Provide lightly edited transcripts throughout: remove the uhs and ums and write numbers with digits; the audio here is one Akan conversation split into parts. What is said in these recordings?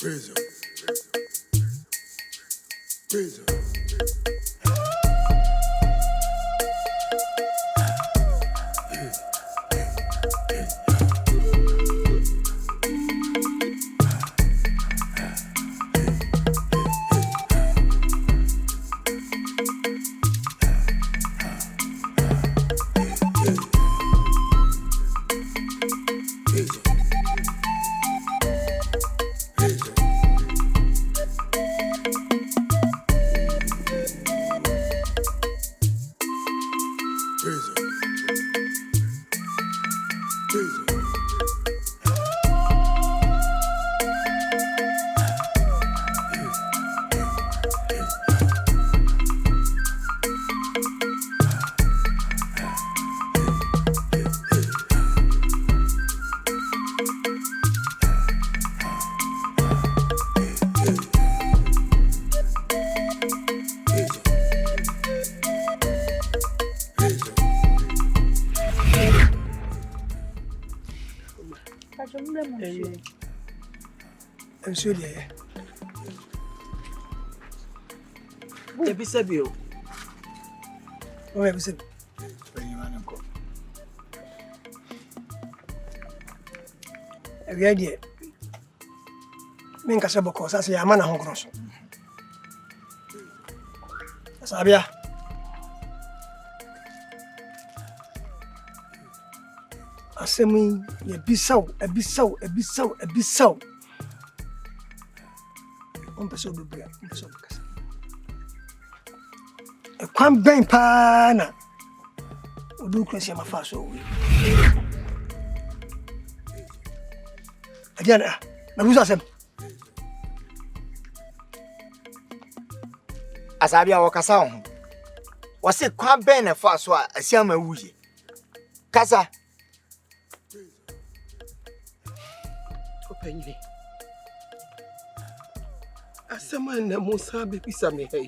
Asiedu. Ebisabio. O ebisab. Agya de. Men kasa boko sase ya mana ho grosso. Sabia. Asemi ye bisaw. On peut se doubler, on peut se casser. E kwan ben pa na odu kresi ma fa so wi. Agya na buza sem. Asabia wakasa ho. Wase kwan ben na fa so a asiama wuye. Kasa. Openye. Asama na Musa be pisame hey.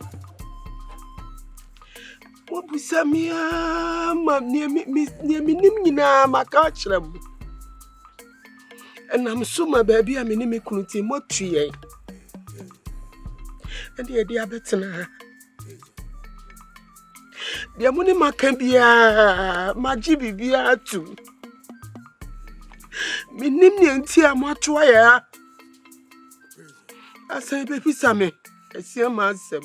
Mo pisame ma nim nyina maka kyerem. Enam suma baabi a me ni me kunuti mo tue. Ade ade abetena. Dia mo ni maka bia maji bibia atu. Me nim ne nti a mo atoa ya. Asai be pisame asiama asem.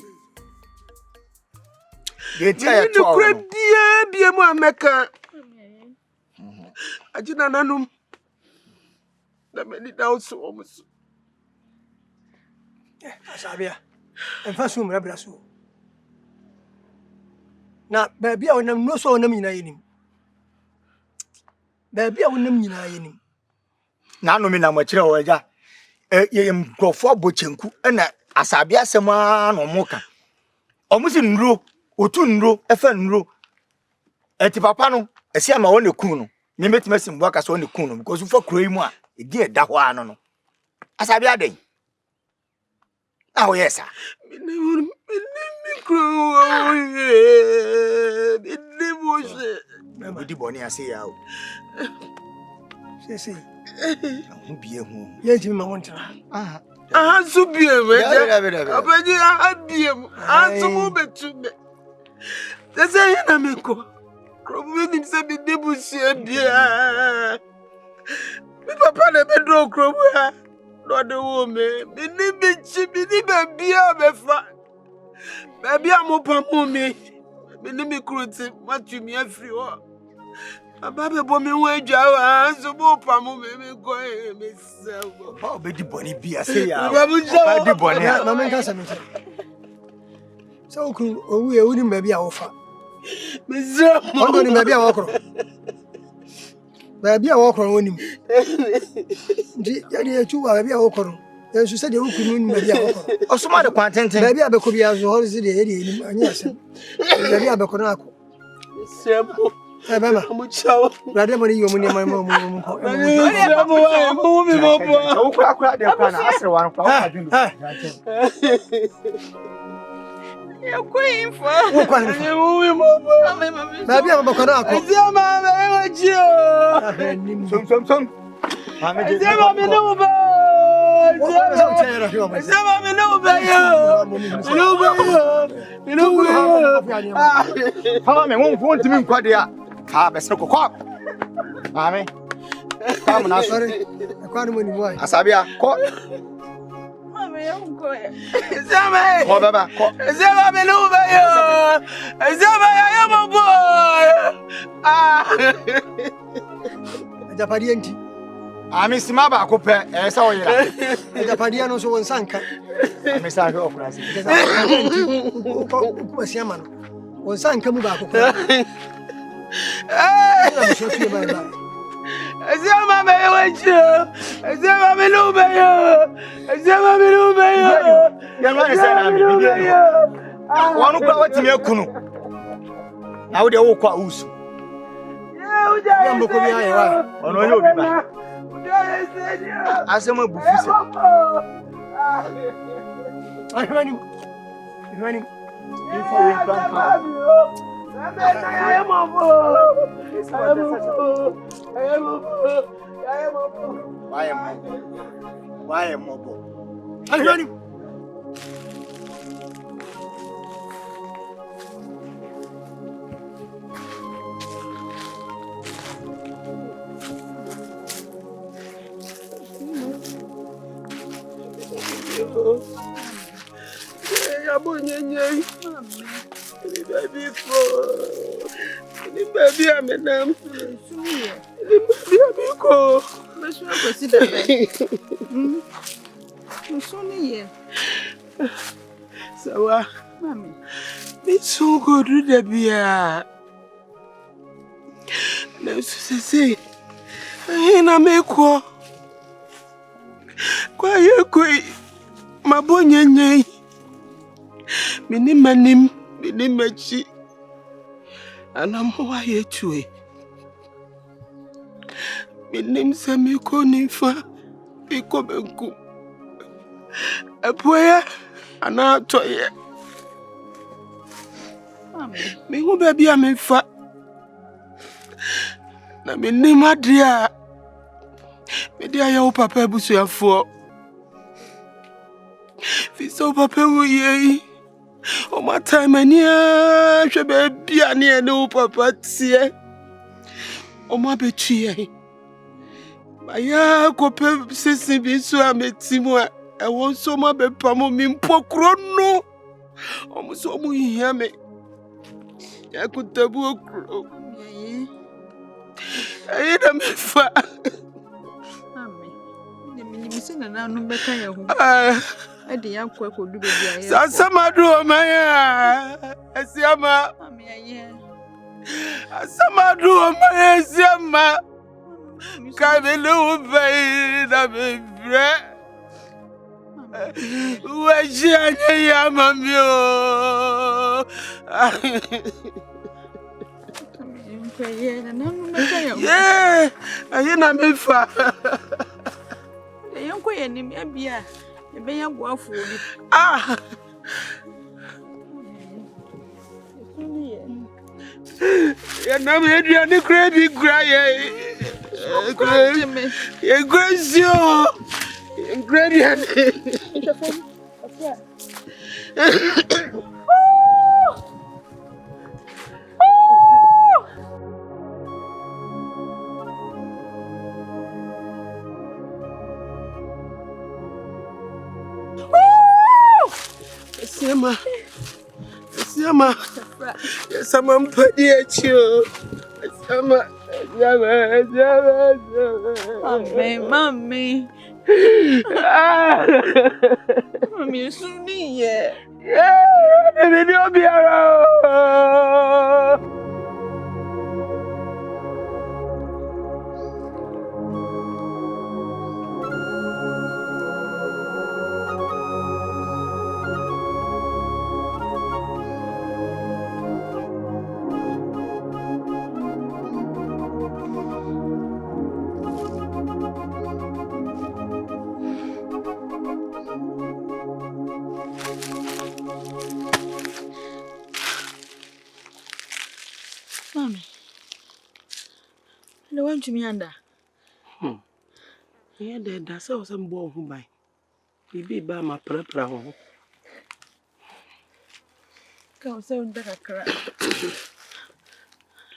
Ye tia ya to awo. Bia mu ameka. Ajina nanum. Na me ni dawo so omuso. Asabia. Enfa so mra bra so. Na baabi a wonam no so wonam nyina yenim. Baabi a wonam nyina yenim. Na no me na mo kire wo agya. Ye mkrofo abochenku na Asabia asema no moka. Omusi nro, otu nro, efa nro. Eti papa no, esi ama won ekun no. Me metima simbo aka so won ekun no because ufo kuro yi mu a, edi eda ho ano no. Asabia den. Ah oh yes sir. Me kuro. Bidi boje. Bidi boni ase ya o. Sesi. Hu bie hu. Ye ntimi ma wontra. Su bie we. Abaji abiem. Su mu betume. Sese na meko. Krobu nim se bidi busie bia. Mi papa na be do krobu ha. No de wo me. Bidi bichi bidi be bia be fa. Be bia mo pa mo me. Bidi mi kruti matumi afri ho. Ababe bo me ho adwa wa so bo pa mo me go me sebo. Ba obedi boni bia se ya. Ba di boni a. Na men ka sa me. So ku owu e woni ma bia wo fa. Me sebo. Ogo ni ma bia wo kro. Ba bia wo kro woni mu. Ndi ya de tu wa bia wo kro. Ya su se de wo kunu ni ma bia wo kro. Osuma de kwantenten. Ba bia be ko bia so ho se de e de ni anya asem. Ba bia be ko na ko. Sebo. Bema. Muchawa. Brother money you money my mom. Come on, won't mean Quadia. Have a snow. Mammy, come on, sorry. I can't win why. Asabia, call. Mammy, I'm going. Zama, Baba, Zama, Zama, I am a boy. Japadienti. I miss Maba Cooper, as I saw Japadiano so on Sanka. I miss our office. Was Yaman. On Sanka Mubako. I'm sure you by that. Zama may wait you. Zama may know by you. Zama may know by you. Your man is one who brought me a canoe. Now they walk out. Yeah, as I'm a buffet. I'm running. Why am I running? Baby, I'm a damn. Baby, go. So, Mammy, it's so good with the beer. No, say, I make quiet, my boy, Minim, Minimachi, and I'm here to it. Minim Samiko Nifa, Picobenku, a prayer, and I'll tell you. Me who baby I'm in fat. Na me name dear. Me dear your papa busu for. Fi so papa wo ye. O my time ania hwe baby ania no papa tie. O ma betue. Aya ko pe sisi bi so ametimu a e won so ma be pamo mi mpokro no. O mo so mo hia me. Ya kutabu okro. I don't fa. Mami. Me say na no beka ya hu. I dey akwa ko du baby aye. Sasama do maya. Asiama. Mami aye. Asama do maya asiama. Ka me no be na be bre. Wa ji anya ya mami o. Yeah, I na me fa. Yon ko ye nim ya bia. E be ya boafo bi. Ah. Ya na me aduane kra bi gra ye. Ye grazio. Ingredient. Siama. Sama mpadi echo. Sama. Mami. Mami suni ye. Yeah, baby obiara. Mami, I want to me under. Yeah, that's how some boy who buy. Bibi ba ma prapra ho. Ka o se unda kakra.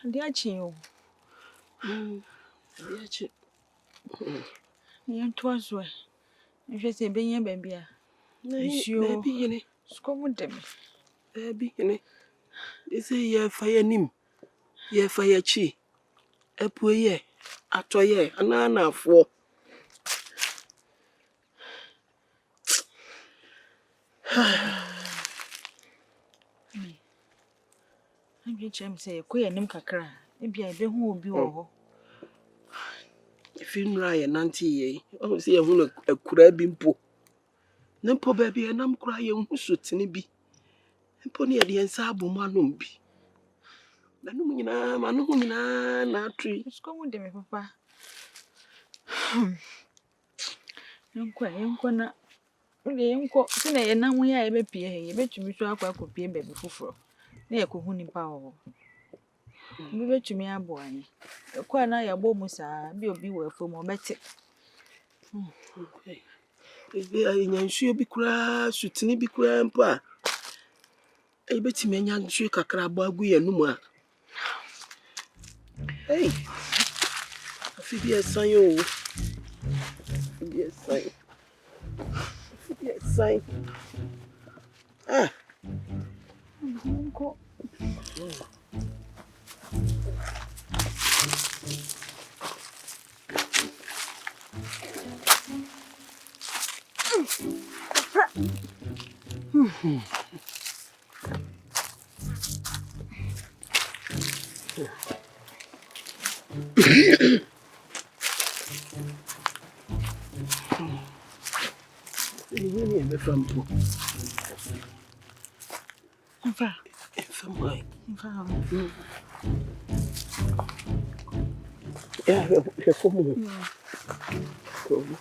Ndi achi o. Ndi achi. Ni nto aso e. Nhwe se benye ba bia. Na bi yene. Skomu dem. Bi yene. Ese ye fa ye nim. Ye fa ye chi. Epu ye. Atoye anana afo. Anbi chem se ko ye nim kakra. E bia be hu obi wo ho. If you try nanti ye, oh see hu akura bi mpo. Na mpo ba bi enam kura ye hu sotene bi. Mpo ne ye de ensa abom anom bi. Na no nyina ma no nyina na atri. Skomu dem papa. Yenko na. Ule yenko sina ye na hu ya e be pie he. Ye betumi so akwa kopie ba bi fufuro. Na ye ko hu nipa ho. Bi betumi abo anyi. Kwa na ya bo mu saa bi obi wo afom obete. Ebe anya nsuo bi kura sutene bi kura mpo a. E betimi anya nsuo kakra abo agu ye num a. Hey. Afi bi esan yo. Bi esan. Bi esan. Ah. Yenko. Ni me fampo. Nfa. Famai. Nfa. Yeah, je como. Como.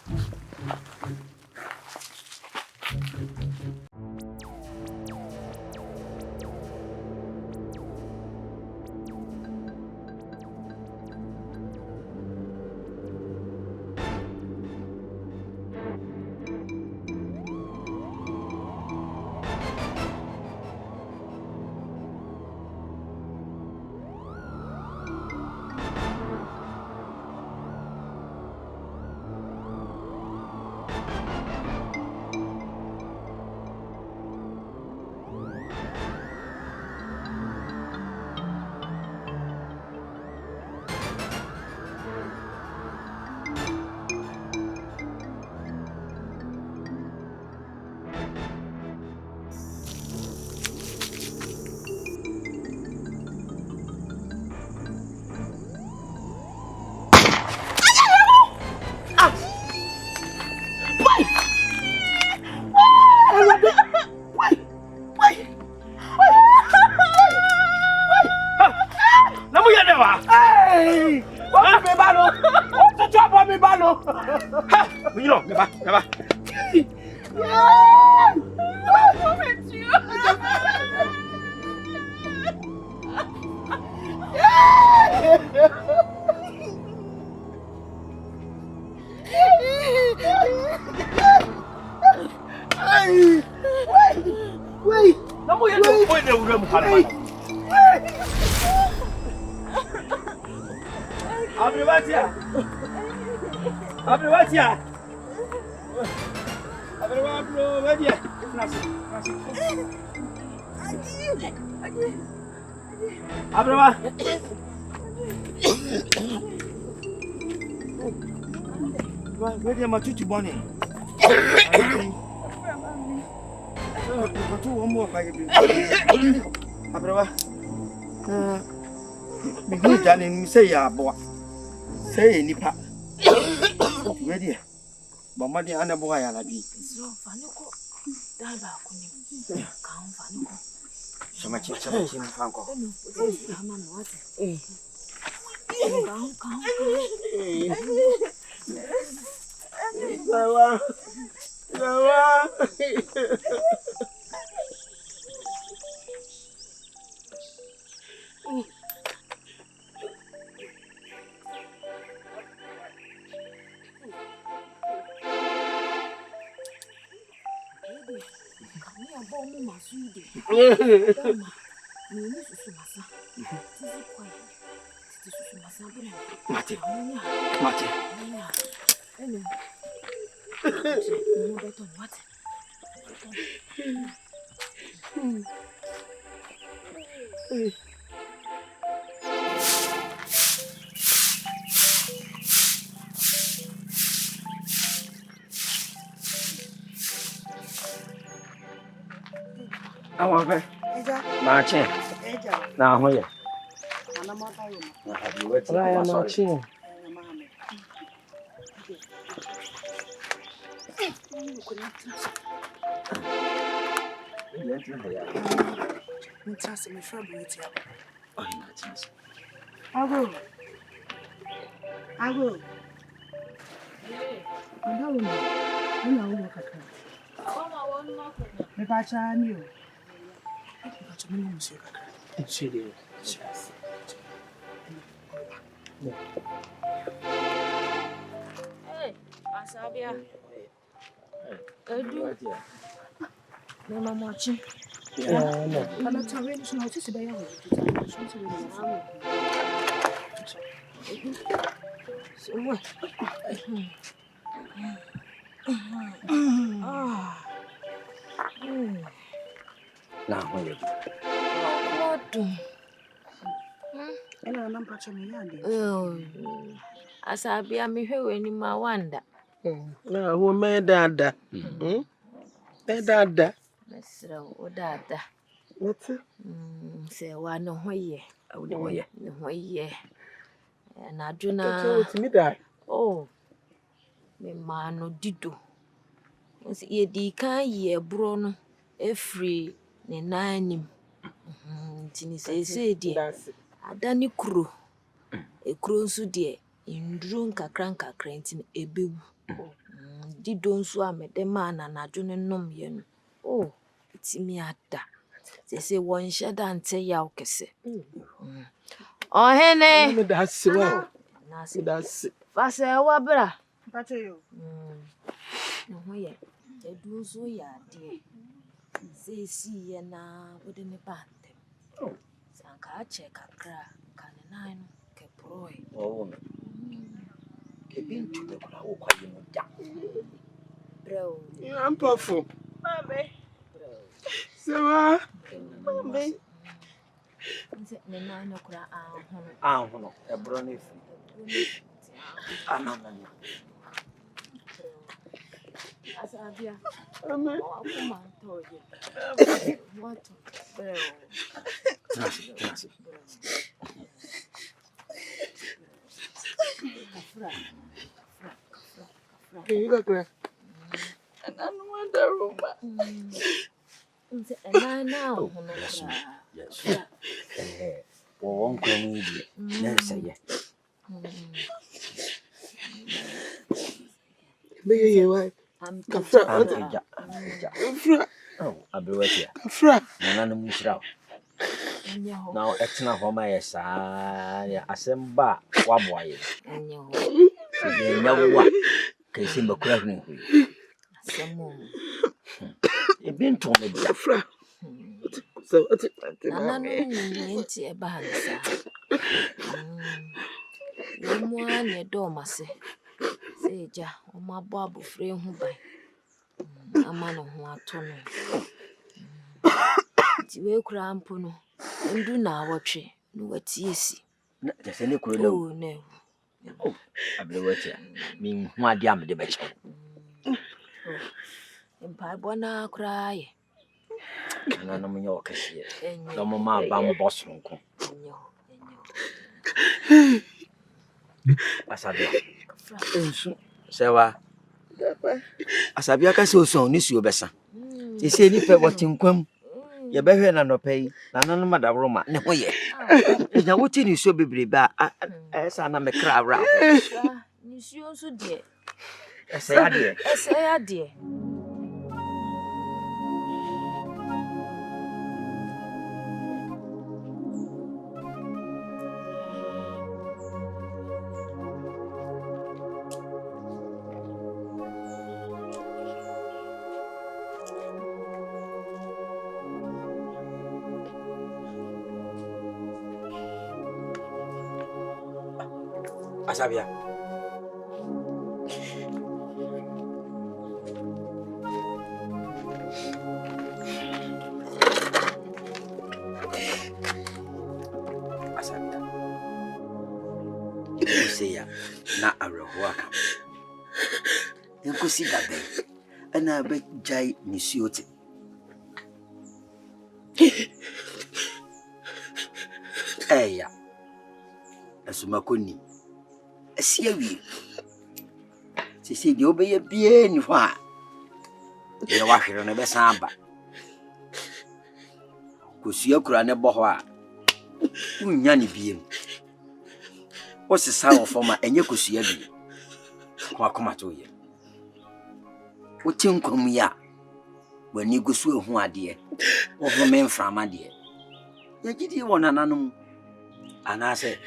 Where my tutu bonnie? One more by Abrawa. Be good, darling. Say, ya boy. Say, Nipa. Ready? But my dear Anna boy, I'll be. So fanuko. Daba kuni. Kaun fanuko. So much in Franco. Awabe. Eja. Mache. Eja. Na hoye. Ana mata yo. Raya mache. Ntsase me shwa bu etia. Oh, na tins. Ago. Anda wo. Ana wo kakra. Mama wonu makona. Me pa cha ni o. Me cha me no se kakra. Chidi. Hey, Asabia. Edu. Mama mochi. Yeah, no. Ana tawe ni so na se be ya wo. So what? Na hoye. What? Ana na mpa cha me ya de. Asabia mi hwe ni ma wanda. Na wo me dada. Dada. Mesra o dada. What? Se wa no hoye. Awu de hoye. No hoye. Na Kache aduna. otimi dai. Oh. Me ma no dido. Nsi ye di kan ye bro no efri ne nanim. Tini se die. Adani kuro. Ekuro nso die nduru nkakra nti ebewu. Dido nso amede ma na adwene nom ye no. Oh, itimi ada. Se won sheda nte ya okese. Ohene. Me da se wa. Nasi Da se. fase wa bra. Mpa cha yo. No ho ye. Edu nso ya de. Se si ye na wode me bante. Sanka ache kakra kanena no ke proe. Oh. Kebintu de kura wo kwaye no da. Bro. I'm powerful. Mame. Sewa. Mame. Nse nena no kura ahono. Ahono. Ebro na efi. Anana. Asabia. Amen. O akuma toje. What? Bro. Nasi. Kafra. You got clear. Ana no wanda roma. Nse nena ahono kura. Yes. Wo nkwa mu di. Na nseye. Be ye wa. Kafra. Ampeja. Kafra. Oh, abewati. Kafra. Nana no munchira. Enyeho. Now etna homa yesa ya asemba waboaye. Enyeho. Se nyawa ke se makura hunu. Asemo. Ebintu me da. Kafra. So ati Nana no nyenti eba hansa. Yemwa ne do mase. Seja o mabo abofre hu ban. Ama no ho ato no. Ti we kura mpo no. Ndu na awotwe no wati esi. Na se ne kuro lawo. Oh no. Oh, abewati. Mi hu ade am de beche. Empa bona kura ye. Nana munye okasiye. Enyo. No mama ba mboso nko. Enyo. Asabia. ensu. Sewa. Asabia ka se osun ni suo besa. Se ni pe wotinkwam. Ye behwe na no pai. Nana no madabro ma ne hoye. Enya woti ni suo bebrebe a esa na me kra awra. Ni suo nso de. Ese ade. Ese ya de. Asabia. Asabia. Useya na arehoaka. Enkosi gabe. Ana be jai nisuote. Eya. Asumakoni. Asiewi. Sisi di obeye bie ni hwa. Ye wahwere no be san ba. Kosua kura ne bo ho a. Unya ne biem. Osisa wo foma enye kosua bi. Kwa koma to ye. Oti nkom ya. Wani gosu ehu ade. Wo ho me mframa de. Ye gidi wo nananom. Anase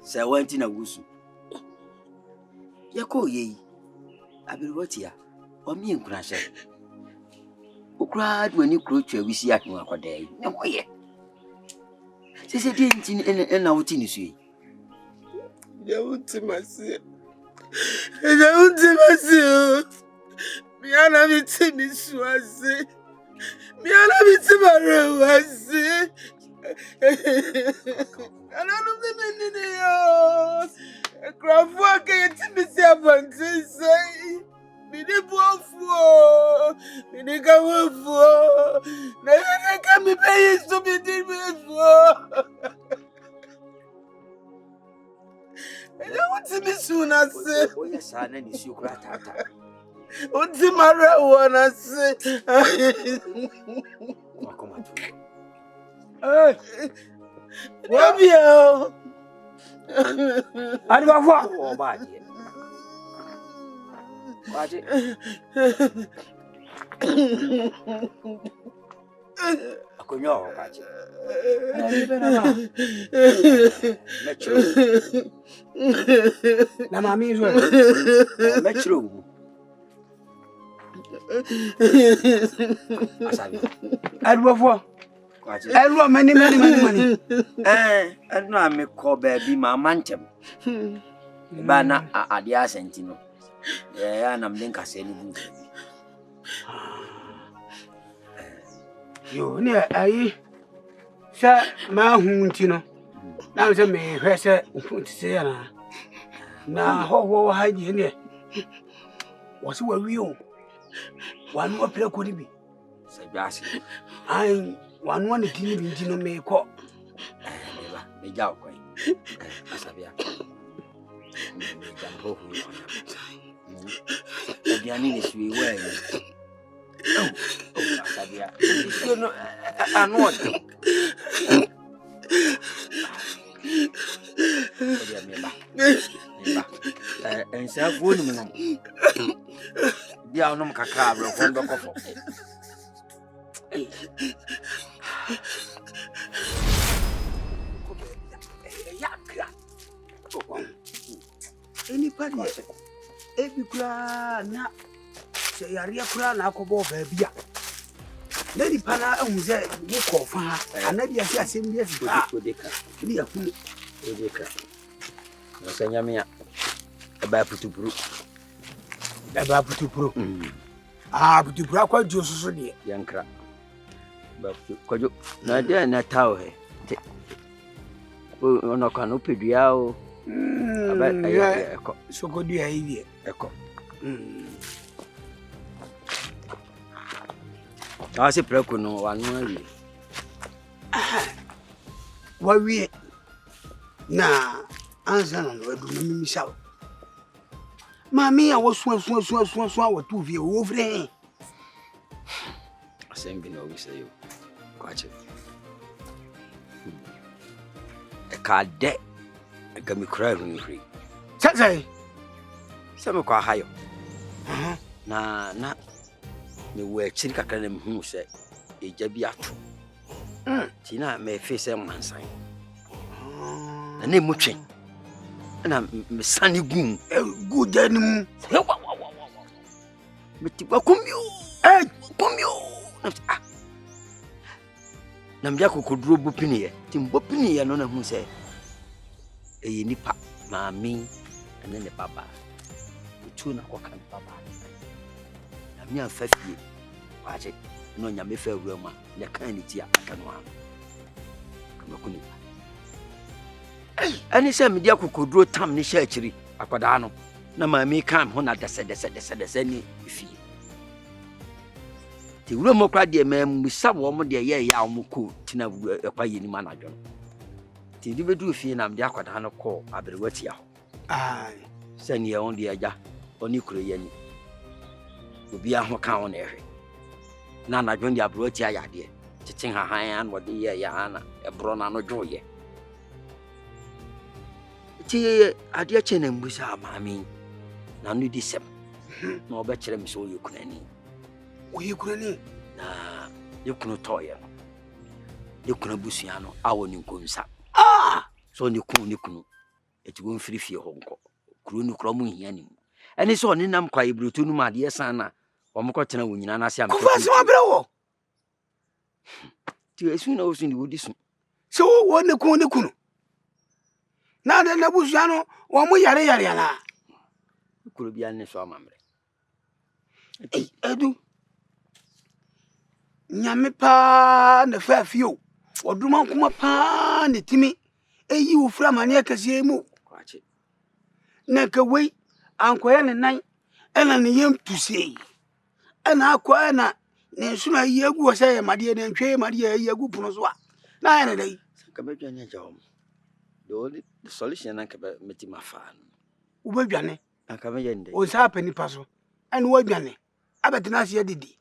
se wanti na gusu. Yako ye. Abirwotia. Omi enkuna hye. Okra wani kro twa wisi ahwe akoda yi. Ne hoye. Sese di nti na wuti ni sui. Ya wuti masi. Ya wuti masi. Miana biti misuase. Miana biti marewase. Ananu menine yo. Krafua ke yetimisi abanti say. Mini buafuo. Mini kawafuo. Na yene kami peyi so mini buafuo. Ya wuti misuna se. Oya sana ni si okra tata. Uti marewa na se. Wakoma tu. Wabio. Adi wafwa. Oba die. Kwaje. Akonyo kwaje. Metro. Na mami zo. Metro. Asabi. Adi wafwa. Kwaje. Elu mani. Enu ame ko baby ma mantem. Ba na ade asenti no. Ya na mden kase ni bu. Yo ni ayi. Sa ma hu nti no. Na se me hwe se nti se ya na. Na ho ha ji ni. Wo se wa wi o. Wanu opere ko ni bi. Sajasi. Ai wanu ani tini bi nti no me ko. Eba, me jaw ko. Asabia. Me jambo hu. Obiani ni suwe we. Oh, Asabia. You know, anu odo. Odia meba. Ensa fonu mu no. Dia onom kakra abro fon do kofo. Any party. Ebi kura na se yare kura na akobo baabia. Na di pana ahuze wo kofa anabi ase asem bi afi ha. Odeka. Ni yakunu. Odeka. No senyamia. Eba putupuru. Eba putupuru. Ah, putupuru akwa jo soso de. Yankra. Ba kwajo. Na dia na tawo he. Ono kan opedua o. Aba aye eko. Sokodi ayi de. Eko. Ase preko no wanu awi. Wawie na anza na wadu na mimisa. Mami ya wosu watu vie wo vre. Asembi no wi say yo. Kwakye. Ekade agami kura hunhuri. Sasa Sema kwa hayo. Na me we chiri kakra na mhu se eja bi ato. Tina me fe se mansan. Na ne mutwe. Na me sani gum. Gu danim. Me tiba kumyo. Kumyo. Na mja kokoduro bopini ye. Tim bopini ye no na hu se. Nipa maami ɛne ne baba otu na kɔka ne baba na me amfa fie kwakye no nyame fa awura mu a ne kan ne ti a aka no ano kama kuni ɛne sɛ mede akokoduro tam ne hyɛ akyiri akwadaa no na maame kam ho na dɛsɛ ne fie ti wura mo kra de ma musa wo mo de ye ya mo ko tina ekwa yeni ma na dwo ti di bedu fie na mde akwadaa no kɔ aberewati aho ai sɛ ne on de agya oni kuro yeni obi aho ka ho na ehwe na na dwo de aberewati ayade tete hahan an wo de ye ya na ebro na no dwo ye ti ade ache na mbusa maame na no di sem na obekere me so yokunani oyekurani na yekunu toye no yekunu busua no awo ni nkonsa so ni kunu eti won firi fie ho nko kuro ni kuro mu hia ni eni so ni nam kwa ibrutu nu ma de san na wo mko tena wo nyina na se am ko fa se mabere wo ti esu na osu ni wodi su so wo ne kunu na de na busua no wo mu yare na kuro bia ne so amamre edu nyame pa na fa fio oduma kuma pa ne timi eyi wo fra mane akase mu kwakye na ka wei ankoya ne nan ena ne yem tusie ena akwa na ne suna yegu wose made ne ntwe made yegu puno so a na ya ne dai ka bedwa ne jawom the solution na ka meti mafa wo bedwane aka me yende o sa pani paso ena wo dwane abetena se didi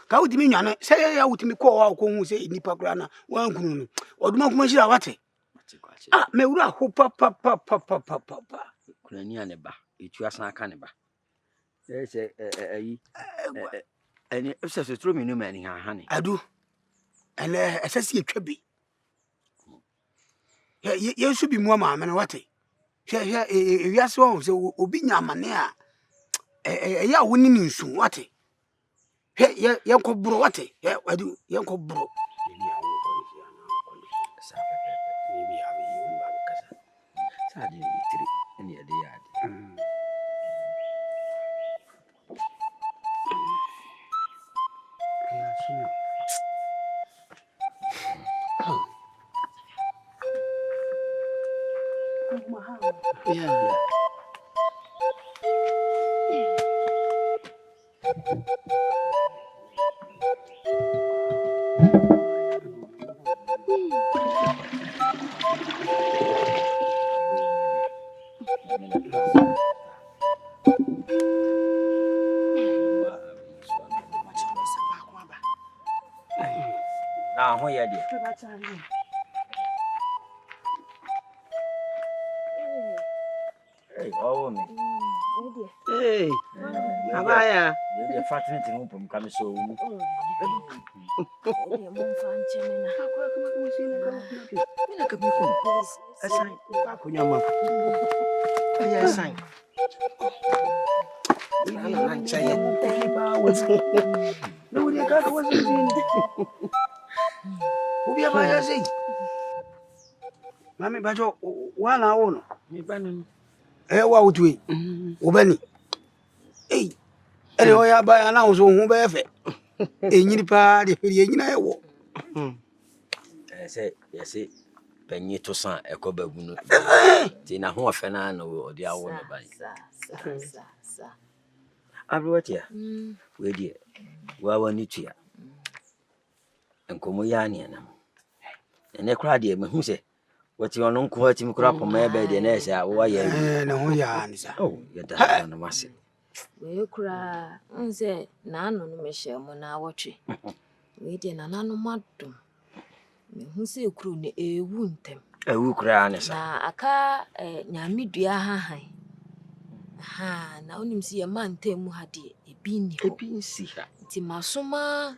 ka wutimi nwane se ya wutimi ko wa ko hu se nipa kura na wan kunu no oduma kuma shira wate me wura ho pa kuna ni ane ba etu asan aka ne ba se ayi eni se so tro minu mani ha ne adu ele esasi etwabe yesu bi mu ma me wate hwe ewiase wo se obi nyamane a ya woni ni nsu wate hwe yenkobro wate adu yenkobro sadi bitri eni ade yade yeah. Na ho ye de oh me hey abaya ye fatini tin upum kame so wu ye mon fan chemena mina ka bi ko asan ba ko nyama ya asan na chaye ba wo no wuri ka ko so tin ubi abaya sei mami bajo wala wono mi banu wa wutwe obani ene o ya ba na so hu ba efe enyiri pa de feri enyina ewo se penyi to san ekoba gunu ti na ho ofe na no odi awo ne ban sa abrotia we die wa wani tua enkomo ya ne na ene kra de me hu se wati ono nko hati mikura poma ebe de na ese awo ya na ho ya ni sa oh ya da na mase we kura nze na anu no mehye mo na awotwe we de na nanu madum me hu se kuru ne ewu ntem ewu kura ne sa na aka nyamedua ha na onim si ye mantem mu ha de ebi ni ho ebi nsi ha ti masoma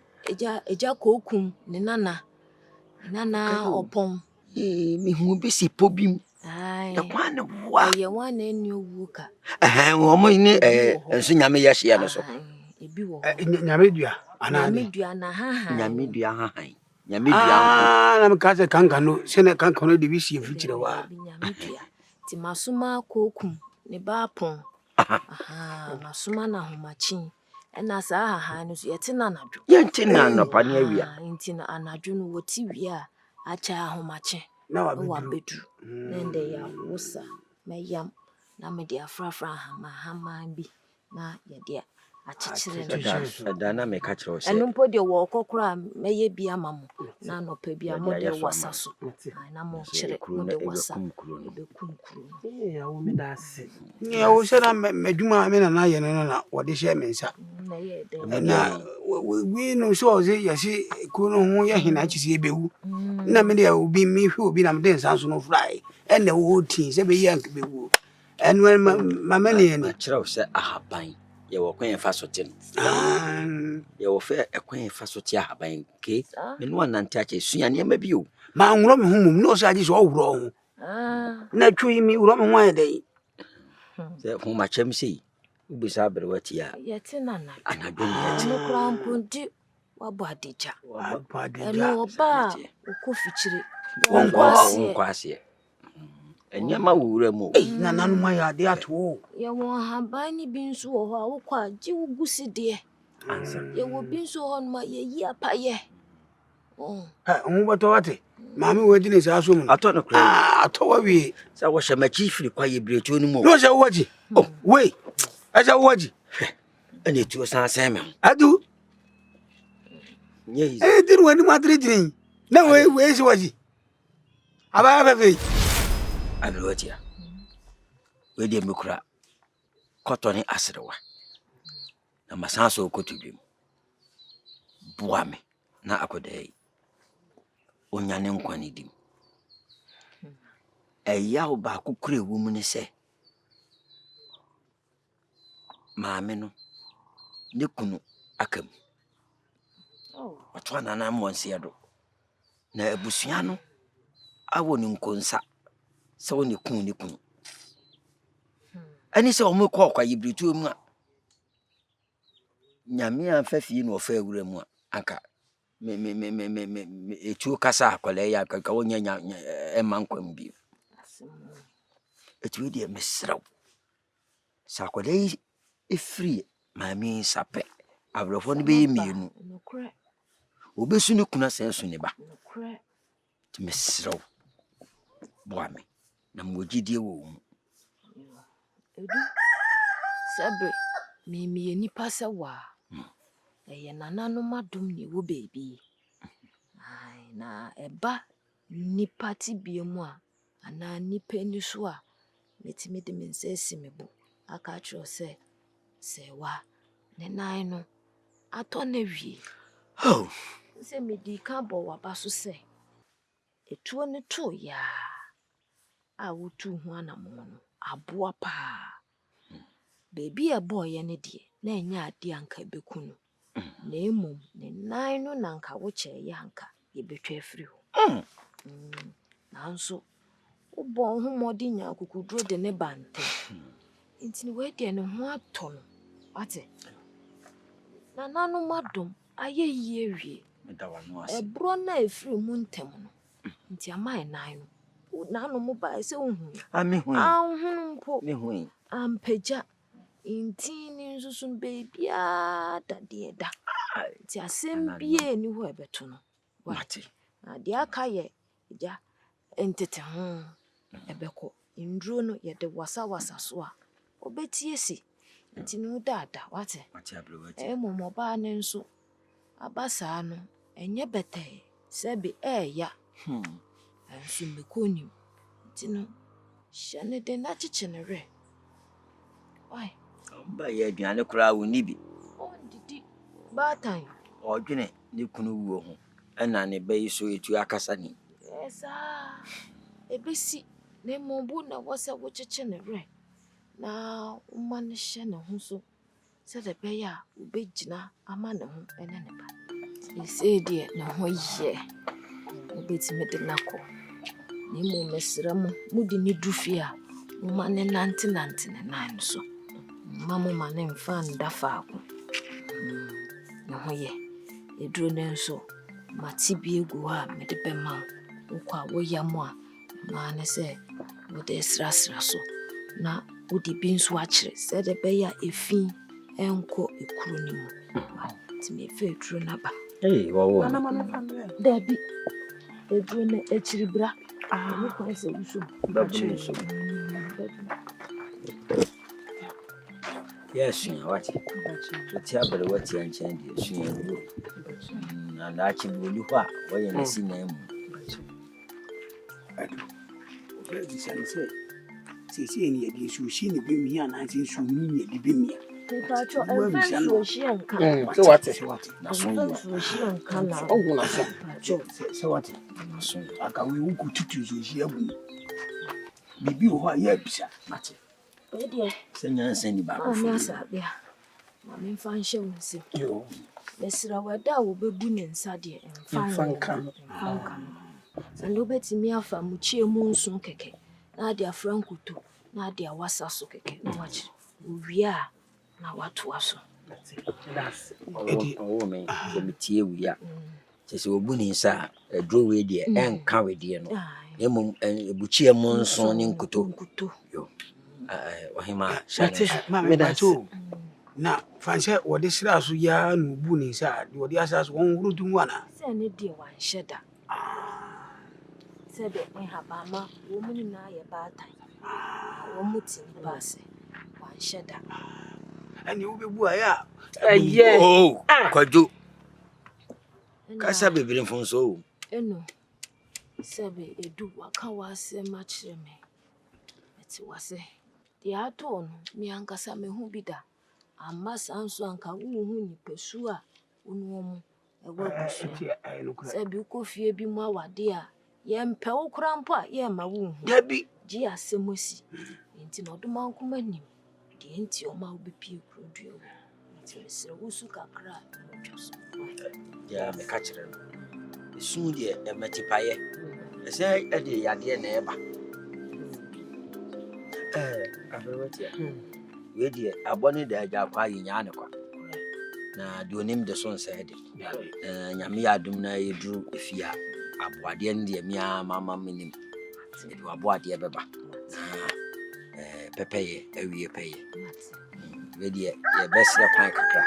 eja kokum ne nana opon mi hu bi si pobim ai da kwane wa ye wana eni owuka wo mo ni enso nyame ya hye no so ebi wo nyamedua ana nyamedua na ha nyamedua ha nyamedua na mka se kankano se ne kankano de bi si fichire wa nyamedua Ti masuma kokum ne bapon. Aha, masuma na homachi. Ena saa ha no so yete na anadwo. Yente na anopa ne awia. Nti na anadwo no woti wi a acha homachi. Na Wa bedru. Nende ya wosa mayam na me dia frafra hama bi na ye dia achichire. Dana me ka kire o se. Enu mpo de wo kokora meye bi amamo na anopa bi amo de wasa so. Na mo chire mo de wasa. Ebekum kuro. Ya wo me da se. Ya wo se na medwuma me na ye no na wo de hye me nsa. Na ye de. Na we no so ze yesi kuro no ho ye hina chisi ebewu. Na me de obi mi hwe obi na me de nsa so no fly. Ene wo tin se be yank bewu. Enu mama ne ni. Kire o se ahaban. Ye wo kwen fa so tin. Ye wo fe ekwen fa so ti ahaban ke. Me no anante ache sua ne ma bi o. Ma nwro me hu mum no so agi so wuro ho. Na twi mi wuro me ho ayedai. Se hu ma chem sei. Ubisa bere wati ya. Yete na na. Anadwo ne yete. No kra mponti wabo adija. Wabo adija. Enu oba okofichire. Wonko ase. Enyama wura mu. Na nanu ma ya de ato. Ye won haban ni bi nso wo ho a wo kwa ji wugusi de. Ye wo bi nso ho no ma ye yi apaye. Ho boto wate. Mami wo di ne sa so mu. Ato no kra. Ato wa wi. Sa wo shemachi firi kwa ye brecho no mu. No se woji. Oh, wait. Aja woji. Ene tuo san sen me. Adu. Nye Dinu wani madri din. Na we se woji. Aba fe. Abrotia. We de mekura. Koto ni asrewa. Na masanso okotubim. Buame na akodai. Onyane nkwani dim. Eya oba kokure wu mu ne se. Maame no ne kunu akam. Otwa nana monse do. Na abusua no awo ni nkonsa. Se woni kun ni kun. Ani se o mo kwa yibritu mu a. Nyame amfa fie no ofa awura mu a anka me etu kasa akwale ya ka wonya ema nkwam bi. Etu de mesraw. Sa akwale efri mami sape. Abrofo no be mienu. Obesu ne kuna sensu ne ba. Ti mesraw. Boame. Na mogidie wo mu. Edu. Sabre. Mimi nipa se wa. Eye nananu madum ni wo baby. Ai na eba nipa ti biemu a ana nipa ni so a metimi de mense simebo aka tro se wa ne nan no ato na wie. Oh. Se medi ka bo wa ba so se etuo ne to ya a wotu hu anamo no aboa pa. Baby a boy ye ne die na enya ade anka bekunu. Na emom ne nan no nanka wo che ya anka ye betwa afiri ho. Nanso wo bon ho modi nya akukudro de ne bante. Ntini we de ne ho ato no. Ate. Na nanu madom aye yie wie. Ebro na efiri mu ntem no. Nti amai nan no. Na no mo ba se ohun. Ami hu. Ahun mpo. Me hu. Ampeja. Intini nsusun baby a dade da. Ti asembie ni ho ebeto no. Mate. Na dia aka ye ja entete ho ebeko. Ndro no ye de wasa so a obetie si. Ntini dada wate. Mate ablowati. Momo ba ne nso abasa no enye bete sebi ya. Ansu mekoni. Ntino shane de na chichenere. Why? Ba ye aduane kura wo ni bi. Oh didi batan. Odwene ne kunu wuo ho. Ena ne bayi so etu akasa ni. Esa. Ebesi ne mombu na wasa wo chichenere. Na umane hye ne ho so. Se de be ya obegina ama ne ho ene ne ba. Ese die na ho ye. Obetime de nako. Ni mo mesra mo mudi ni dufia. Umane nante ne nan so. Mamu mane mfa ndafa ako. Na ho ye. Eduro ne nso mati bi egu ha me de be ma. Ukwa wo yamo a ma ne se wode srasra so na wode bi nso akyere sɛ de bɛyɛ efi enko ekuru ni mu ti me fa eduro na ba wo dabi eduro na ekyiribra ni kwa sɛ wusu ba chinso yes wati tia bere wati anchen de suya na na chi bulu kwa woye na si na mu Di sanse se ni edi su shi ni bemi ana ti su ni edi bemi pacho enfa shi anka se wate na so yi shi anka na ogun na so pacho se wate na so aka we wu kututu so shi abu bibi ho ya bisa mate Edia se nyansa ni ba me asabia ma me fa nhye wo nsi yo lesira wada wo bebu ne nsa de fanka sando betimi afa mu chie mu nsun keke na de afrankuto na de awasa so keke na wachi owia na watu aso edi me se metie wi a se obu ni nsa adro we de enka we de no emu ebuchie mu nsun ni nkuto yo wahima ma me da to na fanse wode sira so ya no bu ni sa de wode asaso won huru dun wana se ne de wan hyeda se be haba ma wo mu ni na ye baatan wo mu ti ba se wan hyeda ani wo bebu aya oh kwadwo kasa bebere mfonso eno se be edu waka wa se ma kire me eti wase de ato no mi ankasa me hu bi da amma sanso anka wo hu ni pesu a onu omu ewo kusu se bi ko fie bi mu awade a ye mpe wo kura mpo a ye ma wo hu dabi ji asemosi enti no do man kuma nim de enti o ma wo be pie kuro duo enti se wo su kakra twaso ya me ka kire no esu de e matipaye ese e de yade na eba abrewati we de abone da ja kwa yinya ne kwa na de onim de so nsa de nyame ya dum na yedru efia aboade ne de mama menim de aboade beba pepeye awie peye we de ye besre pan kakra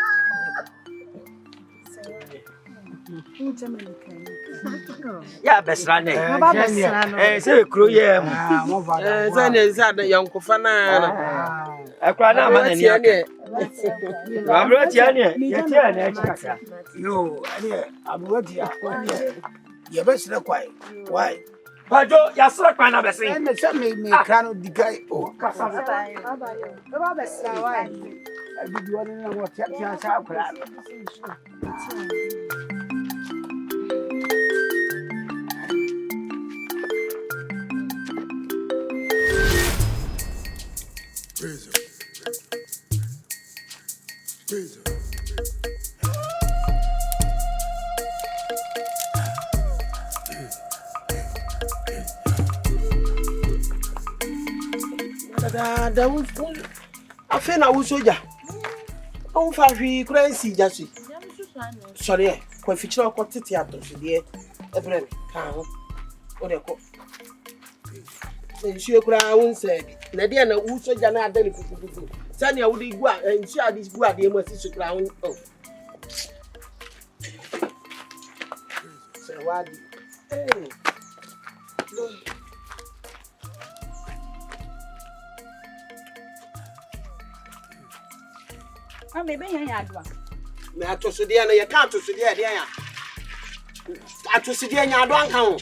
ya besra ne se kro ye mo va se ne sa de yankofa na akra na ma na ni aka abrewati ane ye tia na chikaka yo ani abuwati ya ye besre kwai why Bajo ya sra kwa na bese ene se me krano digai o kasa Baba besra why? bibi wani na mo tia sa akra Prison. da wo afi na wo soja o fa hwi kransi jasi sorry ko fichira ko tete ato de ebre ka ho o de ko nsuo kura wo nsa bi na de na wo soja na adani fufufu sani wo de gu a nsuo ade gu ade mo si sukura wo o se wadi Maybe I adwa. me atosode na ye ka atosode e de ya atosode nya adwa nka ho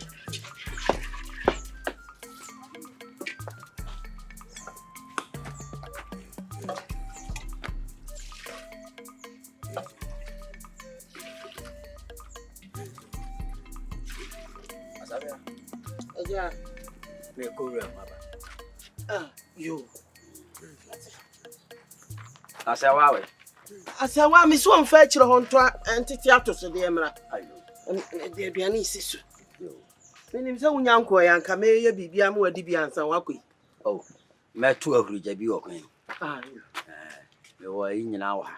asabia Agya me ko re maba yo asawawe asawa mi so mfa kire ho nto entete atosode e mra ayo de aduane isi so menim se wunya nko ya nka me ye bibia ma wadi bia nsa wakoi oh metu ahurija bi okwen ayo me wo yi nyina wa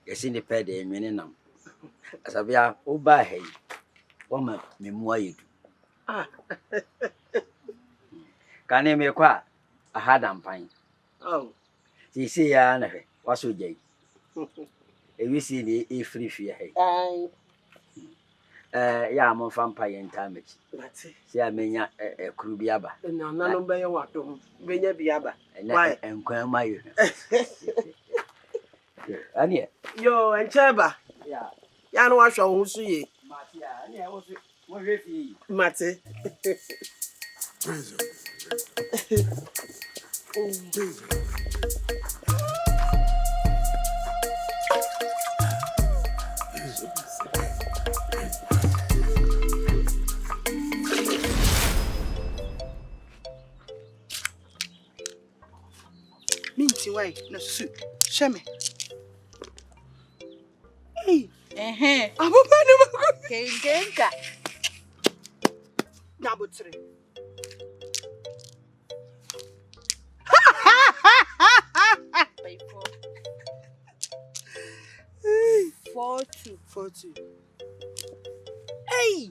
yesi ni pede enwene nam asabia wo ba hei wo ma me mu ayedu Ah. Can you make what? I had am fine. Oh. See, ya, never. What's so gay? If you see the free fear, Aye. yeah, I'm on vampire in time. See, I mean, a crubiaba. No, none of your what? Benya biaba. And quite my. And yet, Yo, and Chaba. yeah. Ya no wash who see. Matia, yeah, what if you? Mate. Minty way, no soup. Shame. Hey, I'm a Kenkenka. Nabutre. Four two. Hey,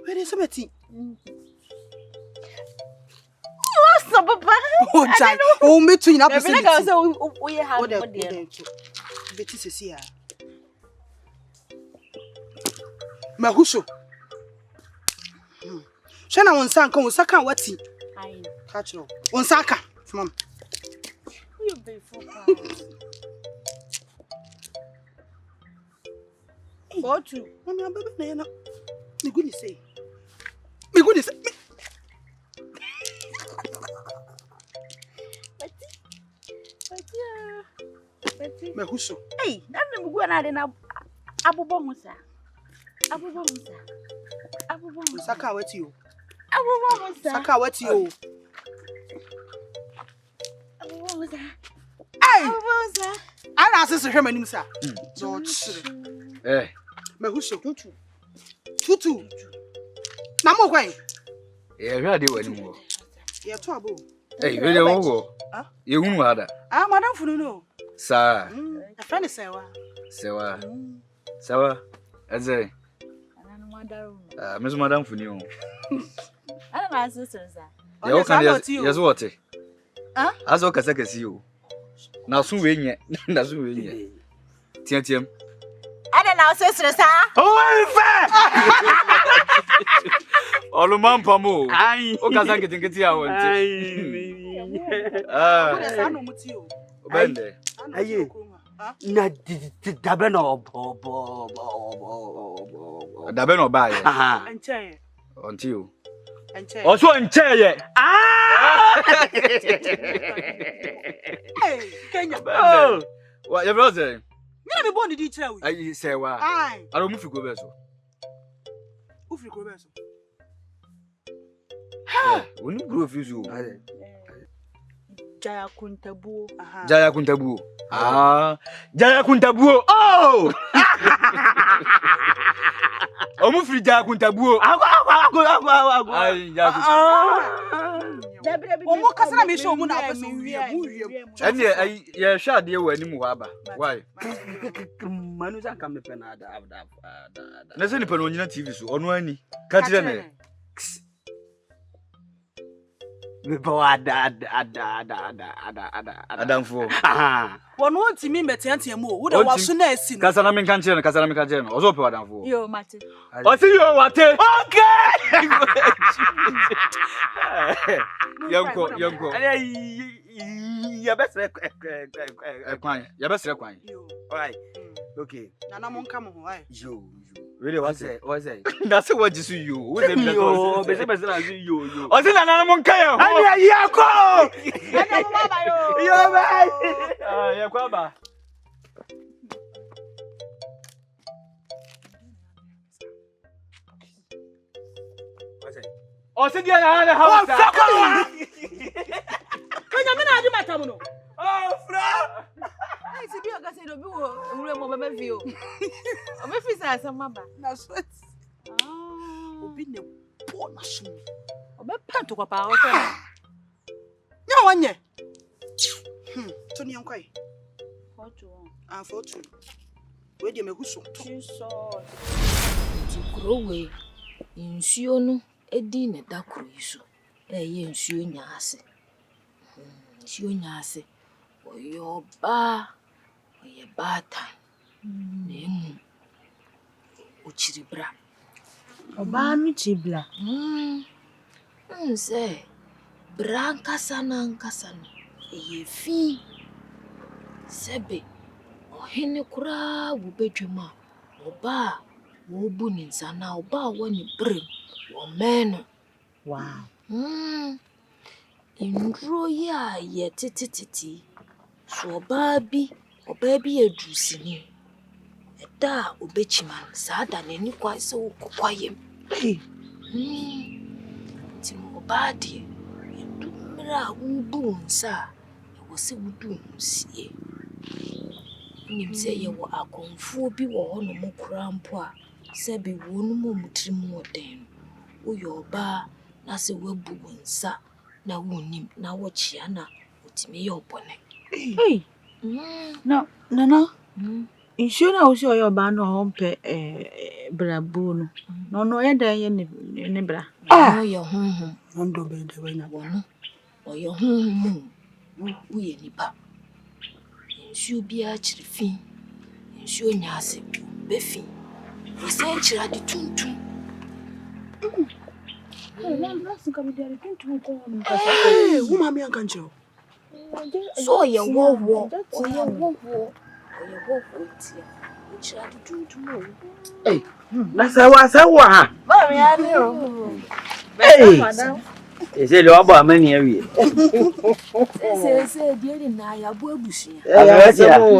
where is somebody? What's up, Papa? Oh, Jai. Oh, me too. I feel like I was so we have What what the Betty says here. Mahuso. Shana on Sanka, on Saka, what's he? I Catch no. On Saka. Mom. you be for 4-2. Mamma, baby, no. Me goodness say. Me goodness. Mahuso. Hey, that me go na de na abubo musa. Abubo musa. Abubo musa. Saka, what's you? Abubo musa. Saka, what's you? Abubo musa. Hey! Abubo musa. I asked him and him, sir. George. Eh. Mahuso. Tutu. Namo going. Eh, where dey wani mo? Yeah, to abo. Eh, where dey wo? Ah? Ye hunu ada. Ah, madam Fununo. Sa. A friend is Sewa. Sewa. Eze. Ana no madaru. Ah, Miss Madam Funi o. Ana na sister sa. Ya o kan yes what? Ah? Aso kasa kasi o. Na so we nye. Na so we nye. Tiam. Ana na sister sa. Oh, fair. Oluman pamo. Aye. O kasa nketenkete a wonte. Aye. Ah. What is I know Mutio? Obende. Aye. Na dabe no bo. Dabe no ba ye. Aha. And Chay. Until. And Chay. Oso nche ye. Hey, Kenya. Oh. What you brother? Me born the teacher. Ayi sewa. Aye. Aro mu fi go be so. Ufri Kobeso. Oni grow fi so. Jaya kuntabu. Jaya kuntabu. Ah, Jaya kuntabu. Oh! Omu free Jaya kuntabu. Ago. Ai, Jaya kuntabu. Omo kasa na me show mu na apeso wiem. Ene ai ye hwa de wo ani mu aba. Why? Manu za kam pe na ada. Na se ni pe no nyina TV so, ono ani. Ka tire ne. Me bo ada. Adamfo. Aha. Wono ntimi metiantia mu wo de waso na asi no. Kasa na me kan tire no. Ozo pe adamfo. Yo mate. O si yo wate. Okay. Yanko. Ya besre Kwan. Ya be sere kwan. Alright. Okay. Nana mon kam ho ai. Yo. Really What's that? Na se wa jisu yo. Wo de me Yo, besre na yo. O si na mo nkan yo. Ani yako. Ana mo baba yo. Yo bye. Ah, ya kwa ba. O si dia na house. Kanya me na adi matam no. Oh, fra. Ai se bi o gase do bi wo emure mo baba vi o. O me fi sa asam maba. Na sweat. Ah. Obi ne po na so. O be panto kwa pa o fe. Nya wanye. To ni enkwai. 4-1. Ah 4-2. We de me huso. Jesus. To grow we. nsuo no edi ne da koro yi so ye nsuo nyaase nsuo nyaase oyoba oye bata na emu ochiribra Oba no chibla. Nse brankasa na nkasa no ye fi sebe ohene kura wo bedwema oba wo bu ni nsana oba wo ni brem wo meno. Wow. Nduro ya ye titititi so oba bi edusini eda obechima sada nani kwa se okokwayem ti oba de edumra wubu nsa wo se wudu nsie nim se ye wo akonfuo bi wo hono mo krampo a se be wonu mo mutrim oden wo yoba na se wabu nsa na wonim na wo chia na otime ye obone. Hey. No. Nsuo na wo se oyo ba no hompe brabu no. No ye dan ye ne bra. No ye honhom. Ando be de wanya. Wono. Oye honhom. Wo ye nipa. Nsuo bi a chirifi. Nsuo nyaase be fi. Wo se chira de tuntum. Woman me ankancho. So ye wo. Oye wo. Tia. Wo chira de tuntum. Hey. Na sawa ha. Mami ani o. Hey. Madam. Ese le wabo amani awie. Se die na ya bo abusia.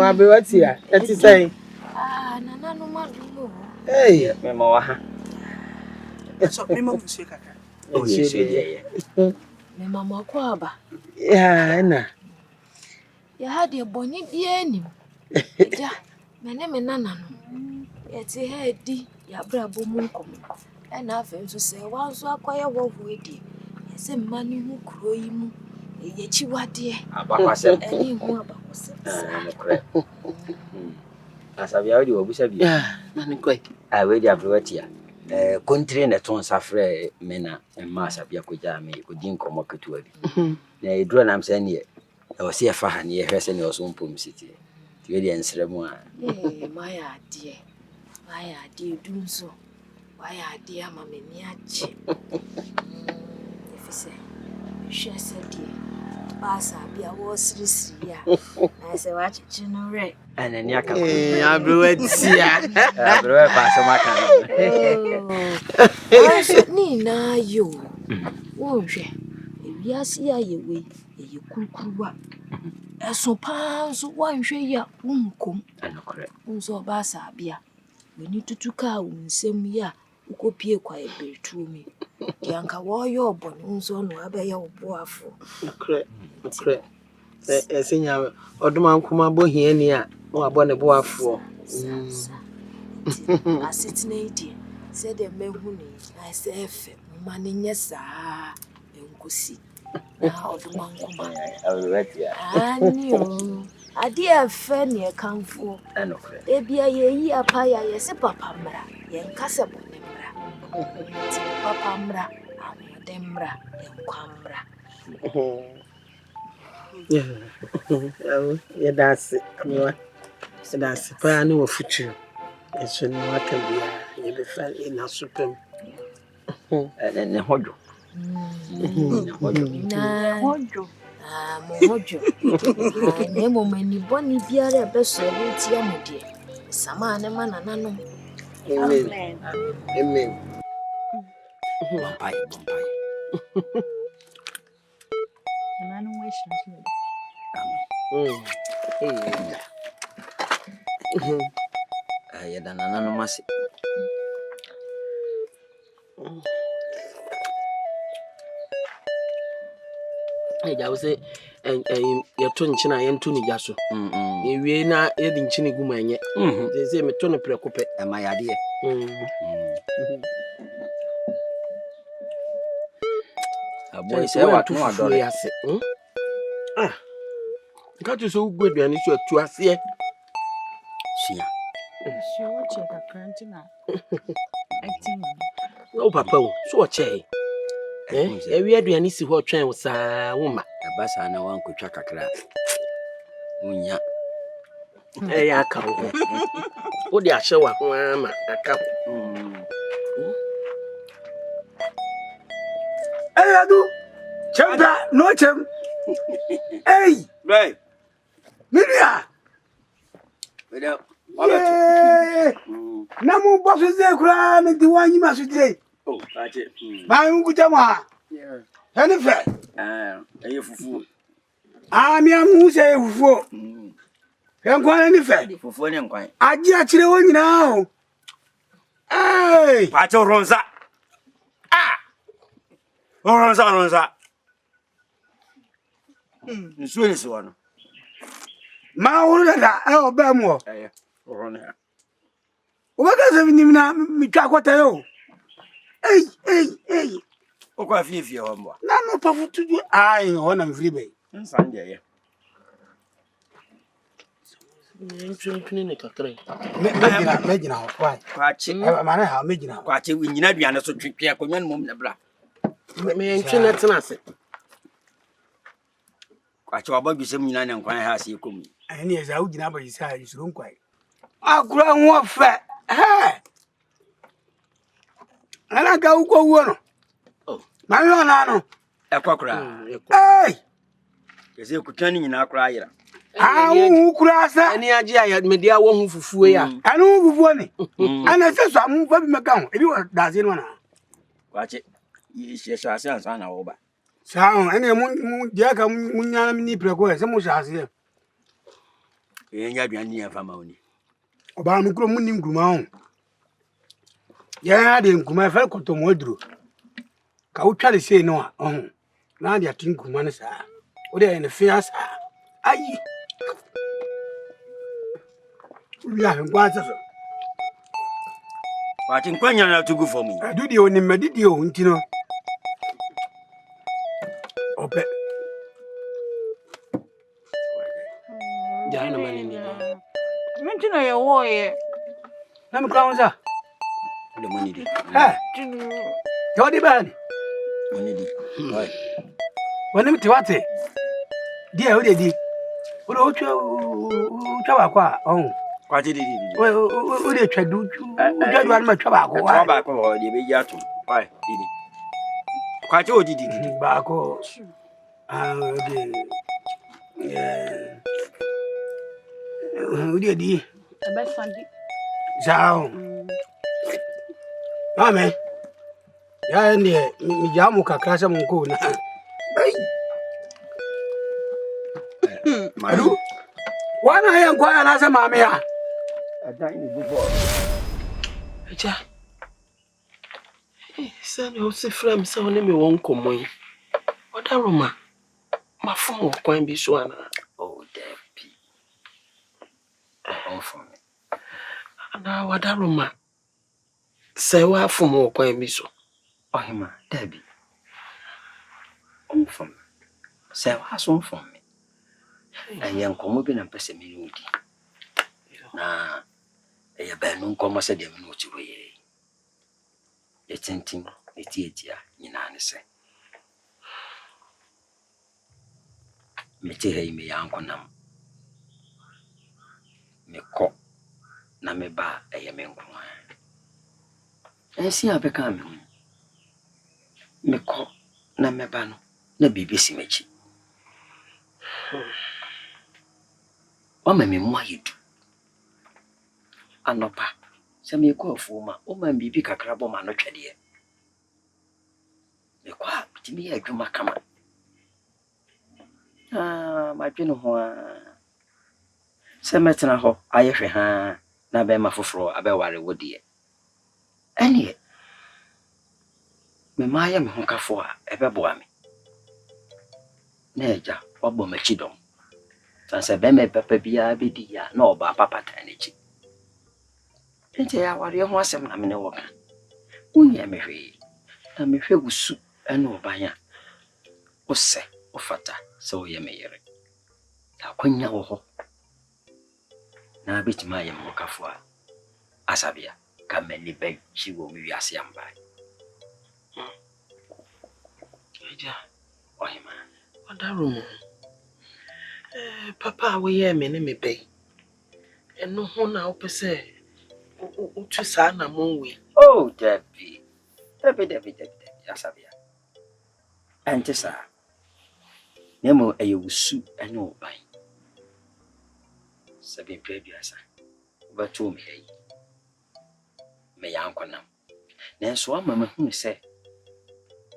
Abewatia. Eti sai. Nana no madumo. Hey. Mema wa ha. So me mo nsie kaka. O yesu ye. Me mama kwa aba. Ya na. Ya hade boni bia nim. Ja, me nana no. Yeti he di ya brabo mu nkom. Na afa nso se wanso akoye wowo edi. Yese mmani hu kuro yi mu. Ye chiwade. Abakwasem. Eni hu abakwasem. Asabia we di obusa bi. Na ni kwai. We di abrowatia. Country na ton safre mena emma asabia koja me kodi nkomo ketua bi. Na eduro nam se ne o se efa ha ne ye hwese ne oso mpom city. Ti we di ensremu a. Maya ade dunso. Waya ade ama me ni ache. Efise. Hwe se die. Basa bia wo sirisiri a. Na se wa chichi no re. Anani aka. Abewatia. Abrowa pa so maka. Ni na yo. Wo hwe. Ewiase ya yewe. Eye kurukuruwa. Eso panso wanhwe ya wunkom. Anokre. Unso basa bia. Weni tutuka unsem ya. Ukopie kwa ebetuo mi. Yanka wo yo obon unso no abeya oboafo. Okre. Esinya oduma nkuma bohia ni a no abone boafo. Asitna idi. Se de mehu ni na se efe ma ne nyesa enkosi. Na oduma nkuma. Abrowatia. Ani o. Ade efe ne kanfo. Anokre. Ebia ye yi apa ya yese papa mra. Ye nkase bone mra. Papa mra, amode mra, enkwa mra. Ya dasi amwa. Dasi pa ni wo futu. Eso ni waka bia ye be fa na supem. Ne hojo. Na hojo. Mo hojo. Ne mo mani boni biara be so e ti amode. Sama ne manana no. Amen. Amen. Bampai. Nanu wish Ya dana nanu masi. Jawo se ya to nchina ya ntu ni jaso. Ewie na ye di nchini gu manye. Se me to no prekope. E ma yade. Aboy se wa tun adore. Nka to so gu aduane so atu ase. Sia. Sure check a crantina. Acting. O papa o, so oche. Ewi aduane si ho twen wo saa wo ma. Aba saa na wan kotwa kakra. Unya. Ya ka wo. Wo de ahye wa ho ama aka. Adu. Chempa, no chem. Hey, Right. Miria. Weda. Namu bosu ze kura na diwanyi masu dire. Oh, ache. Ba mu kutama. Hani fe. Eye fufu. Mi amu se fufu. Yankwan ni fe. Fufu ne nkwan. Agya kire wo nyina o. Hey! Pacho ronza. Ronza. Nsuo ni so no. Ma wuru da oba mu o. Orona. Obaga se nim na mitwa kwata yo. Hey. Okwa fie ho mbo. Na no pafutu ju ai ho na mfiri be. Nsanje ye. Ntwentwene ne kakra. Megina ho kwai. Kwakye. Mane ha megina ho. Kwakye nyina aduane so twetwe akonwa no mom na bra. Me ntwene tena ase. Kwakye wabagwise nyina ne nkwan ha ase ekomu. Ani eza ugina ba yisa isuru nkwai. Akura ho fe. Ana ga uko wo no. Ma yo na no. Ekwakura. Hey! Yese kutwani nyina akura ayira. Ukura sa. Ani age ya media wo hu fufuo ya. Anu fufuo ni. Ana se so amu fa bi meka ho. Ebi wa daze no na. Kwakye yi so ase ansa na wo ba. Sao, ene mu dia ka munyana ni preko e se mu shase. Enya aduane ni afa ma oni. Oba mu kuro mu ni nguma ho. Ya de nguma fa koto mo aduro. Ka wo twale sei no a, na de atin nguma ne sa. O de ne fia sa. Ayi. Ya ngwa sa so. Kwakye nkwanya na tugu for me. Adudi o ni medidi o ntino. Ope. Jana mani ni. Mentina ye wo ye. Na mi kwa unza. Le money di. Jodi bani. Money di. Oi. Wani mti wate. Dia ode di. Odo ucha ba kwa Kwakye di. Ode twadu. Uja do anma twa ba ko. Twa ba ko ho di be ya to. Oi, di. Kwakye odi di. Ba ko. Ode. Ode di. Ebe fandi. Sao. Mame. Ya ndi mi jamu kakra sa mun ko na. Maru. Wana yan kwa na sa mame ya. Adan ni bufo. Aja. Sani o se frem se one me won komoy. Oda Roma. Ma fun o kwan bi so ana. Oh, Debbie. For me. Ana wada Roma. Se wa fun o kwan bi so. Oh, hima, Debbie. For me. Se wa so for me. Ayen komo bi na pese me nudi. Na e ba nu komo se de me no ti we. E tintin, e tietia, nyina ne se. Mete hei me yankonam. Me ko na me ba eye me nko. Ensi abeka me. Me ko na me ba no na bibi si mechi. O ma me mo ayedu. Anopa se me ko afuma o ma bibi kakra bo ma no twede. Me kwa bitimi ya adwuma kama. Ma dwene ho se metena ho ayehwe ha na be ma foforo abeware wodie. Enie me ma ya me ho kafo a ebeboa me. Na eja wabo machidom. Sanse be me papa bia bedi ya na oba papa tanechi. Ente ya ware ho asem na me ne woka. Unya me hwe. Na me hwe gusu ene obanya. Ose ofata se wo ye me yere. Akonya wo ho. Na betima ye mo kafo a asabia ka mani be chi wo mi wiase amba. Agya. Ohima. Odarum. Papa we ye me ne me bay. Eno ho na wo pese utu saa na monwe. Oh, Debbie. Debbie. Asabia. Ante sa. Nemo ayusu ene oban. Sabi prebiasa. Bato me yi. Me yankonam. Nanso ama me hu se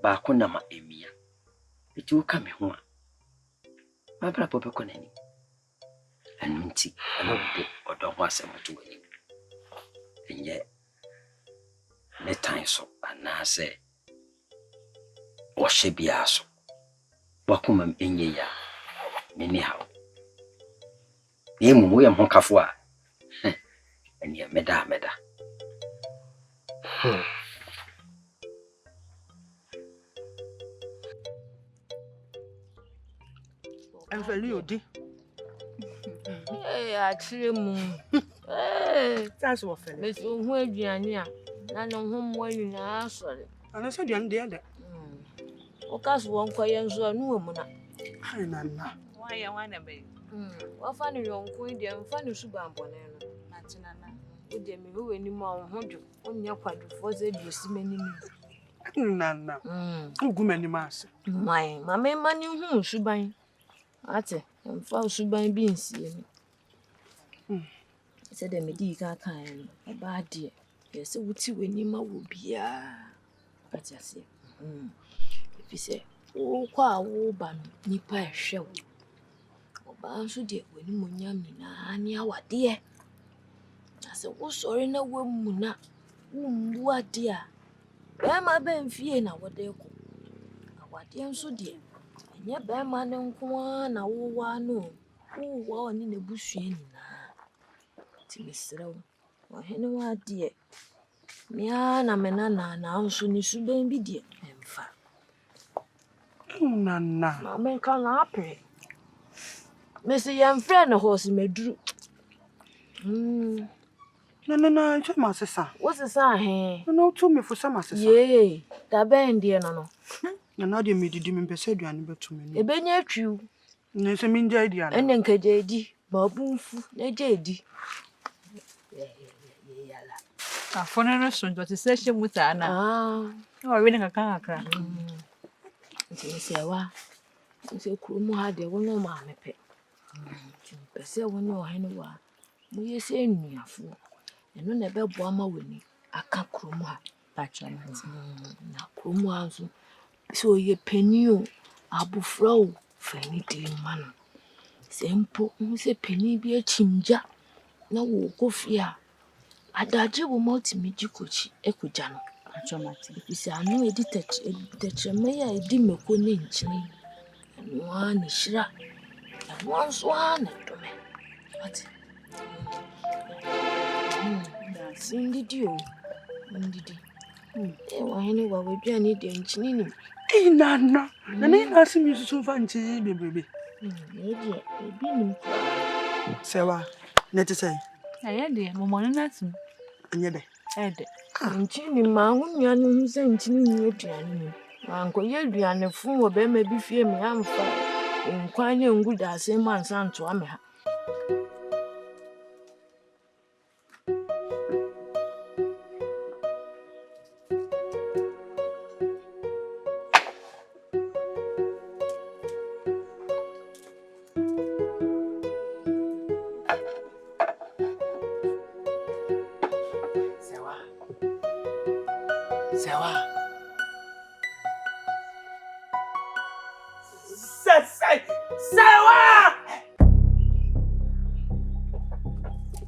ba ko na ma emia. Eti wo ka me ho a. Ma bra pope ko nani. Anu nti ana wo odo ho asem to wani. Enye ne tan so ana se wo hye bia so. Wa ko mam enye ya. Me ni hawo. Emu mo yam ho kafo a. Enya meda. Enfeli odi. Achire mu. That's what fell. Me so hu aduane a na no ho mo nyina asore. Ana so duane de. O kaso won kwaye nso anu wa mu na. Ai nana. Why wanna be? Wa fa ne yonko de mfa ne suba mbone no. Na tinana. O de me ho ani ma wo ho dwo. Onya kwadwo ze duosi mani ni. Nana. Ugu mani mas. Mai, mama mani hu suban. Ate, mfa suban bi nsie ni. Se de me di ka kan no. Ba de. Yese wuti wani ma wo bia. Ate ase. Efi se wo kwa wo ba no nipa ehwe wo. Oba nso de wani monyam nyina ni awade. Ase wo sori na wo mu na. Wo mbu ade a. Bema ben fie na wode ko. Awade nso de. Enye bema ne nko na wo wa no. Wo wa oni na busua nyina. Ti misrew. Wo hene wa de. Mia na menana na nso ni suben bi de emfa. Nana. Mama kan na apre. Mesi yam friend ho si meduru. Nana, je masesa. What's the sign? No to me for some masesa. Yay, da ben de no. Nana de me didi me pese aduane beto me. E benya twiu. Ne se minja aduane. Ene nkaje di, ba bunfu, na je di. Afona no so ndo te se hye muta na. O we ne kakra. Nti se wa. Nti kurumu ha de wo no ma mepe. Pese wo no hene wa. Mo yese nnuafo. Eno na be bo ama wani aka kurumu ha. Na kurumu ha so. So ye penio abufra o fani de man. Sempo se peni bi achimja na wo kofia. Adaje wo multimedia kochi ekuja no. Achomati. Bisi anu editecheme ya edi meko ne nchini. Anu ani shira. Anu anso ana dome. Ati. Sindidi o. Ndidi. Wa hene wa wedua de nchini ni. Nana. Nana ina asimi susu fanchi bebe. Ebi ni. Sewa. Neti say. Aye de momone natum. Anye de. Ede. Nchini ma hunya ni hu se nchini ni aduane ni. Anko ye aduane fun wo be ma bi fie me amfa. Nkwanye nguda ase ma nsa nto ame ha.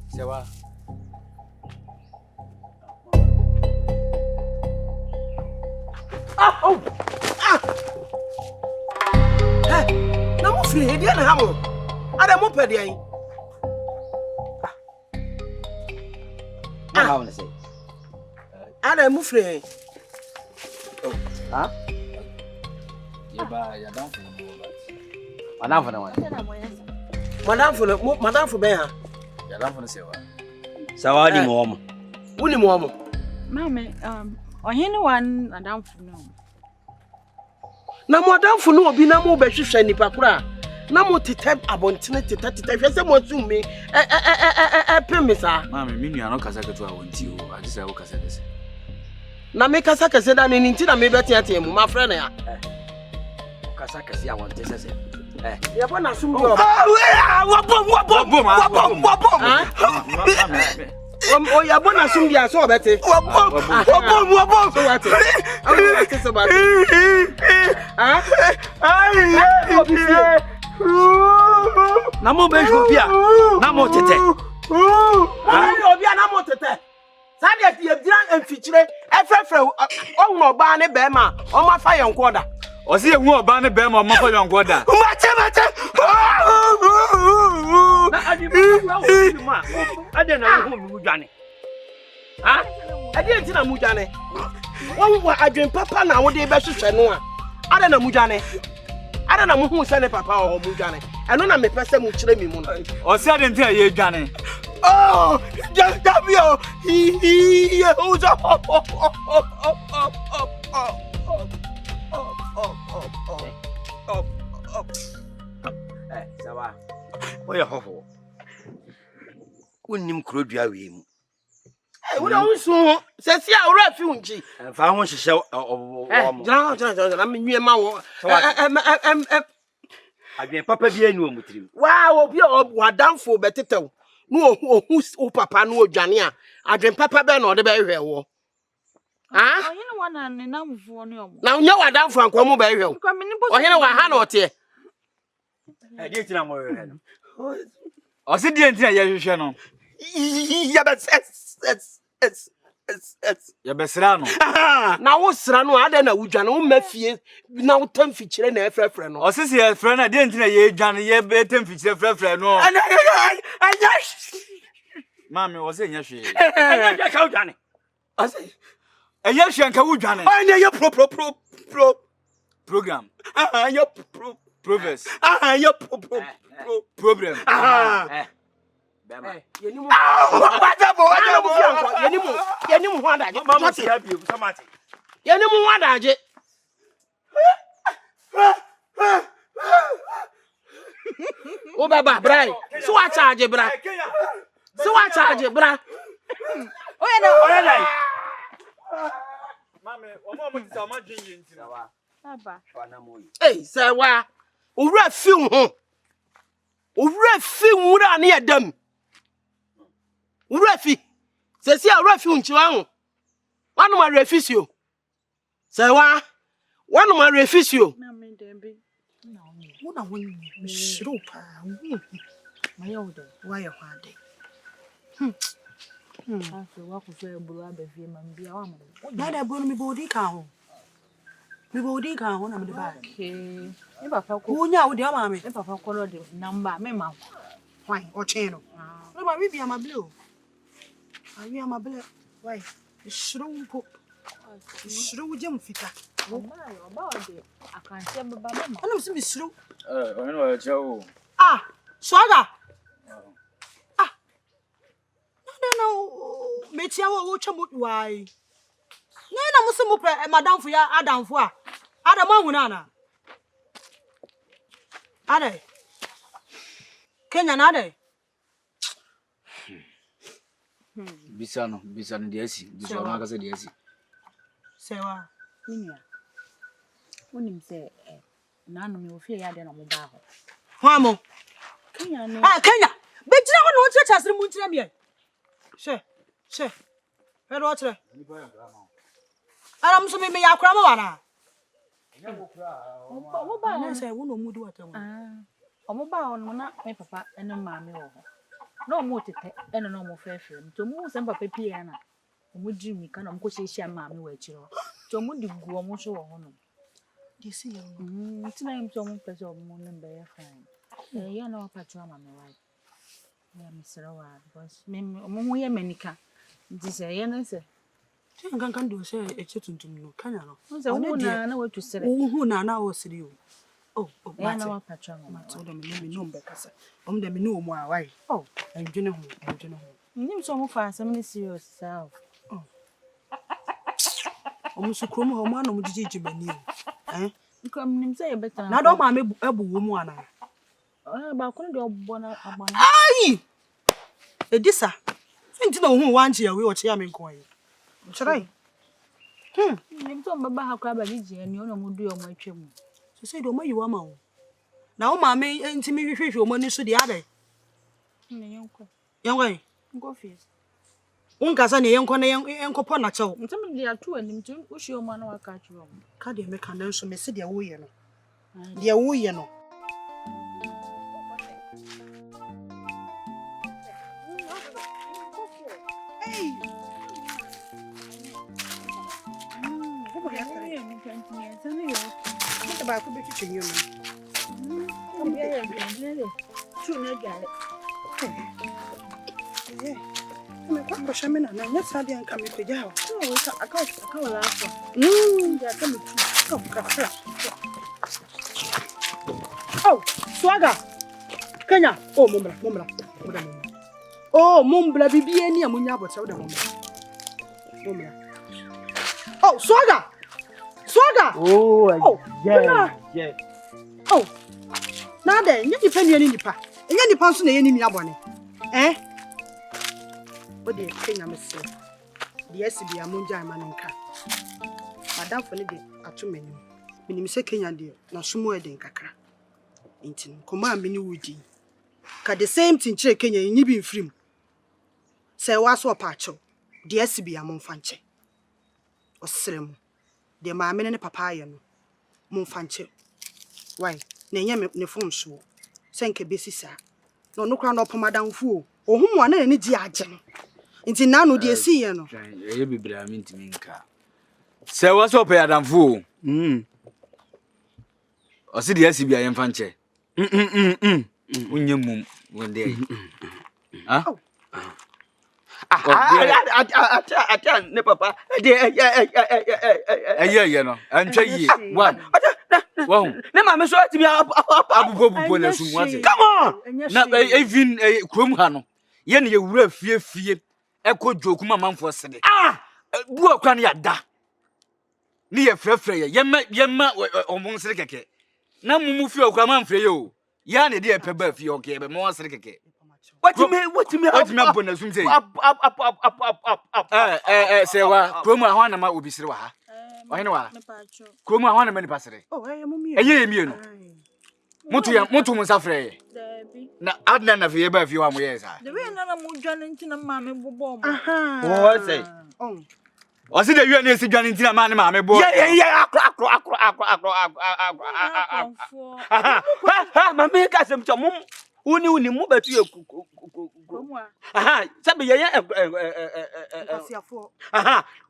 Sewa. Na mo free he dia na ha mo. Ada mo pede an. What I want to say? Ada mo free. Huh? Ya down for the Madam for the one. Madam for be ha. Ya down for the sewa. Sawa di mo mo. Wuni mo Mama, ohene wan adamfo no. Na modamfo no obi na mo behwehwe nipa kura. Na mo tete abontene tete hwese mo zumi pemisa. Mama me nua no kasa keto a wonti o. Ade say wo kasa kese. Na me kasa kese da ne nti na me betiate mu ma frɛ ne ya. Kasa kese a wonte sese. Ya bona sum bi o. Wabom. O ya bona sum bi a so obete. Wabom. So what? So what? Na mo be jupia. Na mo tete. Obia na mo tete. Sadia ti ebira amfikyire efrefre onwo oba ne be ma o ma fa yenko da. O se ehu oba ne be ma o ma fa yenko da. Mache. Na adi ma. Ade na ho mu dwane. Ha? Ade nti na mu dwane. Won wa adwen papa na wo de be hwehwe no a. Ade na mu dwane. Ade na mu hu se ne papa o mu dwane. Eno na me pese mu kire mi mu no. O se ade nti a ye dwane. Oh, Gabio, he who's up. Sawa. Oya hofo. Unnim krodua we mu. We don't so say see a refuge. Fa ho hyehyɛ omo. Jana me nwie ma wo. Adwen papa bi anu omutrim. Wow, obi wadamfo betetew. No who papa no dwane a. Adwen papa be na ode be hwe wo. Ah? Oyene wana ne namfo ne omo. Na nya wadamfo anko mo be hwe wo. Oyene wa ha na ote. Die tina mo hwe no. O se die nti a ye hwehwe no. Ya be Ya besra no. Na wo sra no ade na wudwane wo mafie na wo tamfikyire na efrefre no. O se ye frɛ na die nti na ye dwane ye be tamfikyire frɛfrɛ no. Anya Mami o se nya hwe. Anya ka udwane. o se Enya hwe nka wudwane. anya ye Program. Anya Proverse. Anya Problem. Bema. Yenimu. Wadabo. Yenimu ho adaje. Mama se happy so much. Yenimu ho adaje. O baba brai. So wa charge bra. Oya dai. Mami, o mo ti sa ma dwin nti na. Baba. Wana mo yi. Eh, say wa. Owura fi ho. Owura fi wura na yedam. Owura fi. Say see owura fi nchiwa ho. Wanu ma refisio. Say wa. Wanu ma refisio. Na me dembe. Na o ni. Wo na wo ni shiro pa. Ma ye o de. Wa ye hwade. Aso wa ku so eburu abafie ma mbia wa ma. Na da bonu mi bodi ka ho. Mi bodi ka ho na me de ba. Okay. Ni papa ko. Wo nya wo de ama me. Ni papa ko lo de number me ma. Why? O chen no. No ba we bi ama blue. Ayi ama blue. Why? Shiro mpo. Shiro wo jam fita. Oba o de akanse baba me ma. Ana me se mi shiro. O no e chawo. Ah, swaga. No, me tia wo chamo why. Na mo se mo pre madam fo ya adamfo a. Adam ahu na na. Ade. Kenya na ade. Bisa no de asi. Bisa no aka se de asi. Sewa. Ninia. Wonim se nanu me ofie ya de na mo ba ho. Hwa mo. Kenya no. Ah, Kenya. Be jira ho no church asre mu ntira me. She. Where do I try? Aram so me yakura mo wana. Omo ba Na say wo no mu di wata mo. Omo ba ono na me papa ene maame wo ho. Na omo tete ene na omo frefre. Nto mu se papa pie na. Omo di mi ka na omo ko hyehyia maame wo akiro. Nto omo di gu omo so wo ho no. Dey see you. Ntina im to omo pese omo no be ya fine. Ya na wa patro maame wa. Ya misra wa because me omo ho ye manika. Nti se ye na se Kan do say e chetuntum no Kenya no. nse wo na watu sere. Wo na na wo sere o. Oh, Ya na wa patro maame. Mato de me no mbekasa. Om de me no mu a why? Oh, Endwene ho. nim so omo fa asem ni serious self. Om su krom ho ma no mu jiji mani o. Come nim say better. Na do ma me ebu wo mu ana. Ba ko de obbo na abana. Ai! Edisa. Nti na ohun wanche ya we o chia me nko yi. Chirai. Nim to mbaba ha kwa ba gije ni ono mu du yo mo atwam. So say do ma yi wa ma wo. Na wo ma me nti me hwehwehwe o mo ni so de ade. Ne yenko. Yenko. Go fees. Unkasa ne yenko na yenko po na chew. Ntem de atu anim tu wo hwe o ma na waka atwam. Ka de me ka na nso me se de wo ye no. De wo ye no. Hey. Ba ko be twetwe yo no. Tu na gale. Me kwa ko shame na nya sade an kam ko jawo. Oh, aka wala afa. Ya kam tu ka fra. Oh, swaga. Kenya. Oh, mumbra. Oh, mumbra bibi eni amunya abota da mumbra. Oh, swaga. Oh, yeah. Oh. Na de, nya nipa ni nipa. Nya nipa nso na ye ni mi abone. O de Kenya mese. De asibi amunja amanenka. Madam fo ne de atumani. Minim se Kenya de na sumo e de nkakra. Nti koma me ni wudi. Ka the same thing kire Kenya nyi bi mfrim. Se wa so pa acho. De asibi amomfa nche. Osrem. De maame ne papa aye no. Momfa nche. Why? Na nya me ne fon so. Senke besisa. No no kra no pomadamfu o. Ohum ana ne gi age no. Nti na no de esi ye no. Ye bibra mi ntimi nka. Se wa so pe adamfu o. Osi de asibi aye mfa nche. Unye mum wonde. Ah? Ata ne papa de Aye no. Antwa yi. One. Wow. Ne ma me so ati bi Abubo na sum wate. Come on. Na even krom ha no. Ye ne ye wura fie ekọ joku mamamfo sede. Bu okwa na ya da. Ni ye frefre ye ma omun sere keke. Na mumu fie okwa mamfre ye o. Ya ne de e peba fie okay be mo sere keke. What me abona sum say. Say wa krom ahwa na ma obi sere wa ha. Ohene wa. Krom ahwa na ma ni pasere. Oh, mummy. Eye mi no. Mutu musafre. Na adna na fie ba fie wa mo ye sa. The way na mu dwane ntina ma me bobo mo. What say? O se de wi na esi dwane ntina ma ne ma me bo. Yeah, akro. Mama ka sem chomum. Uni mu batu ye sabe ye Pasiafo.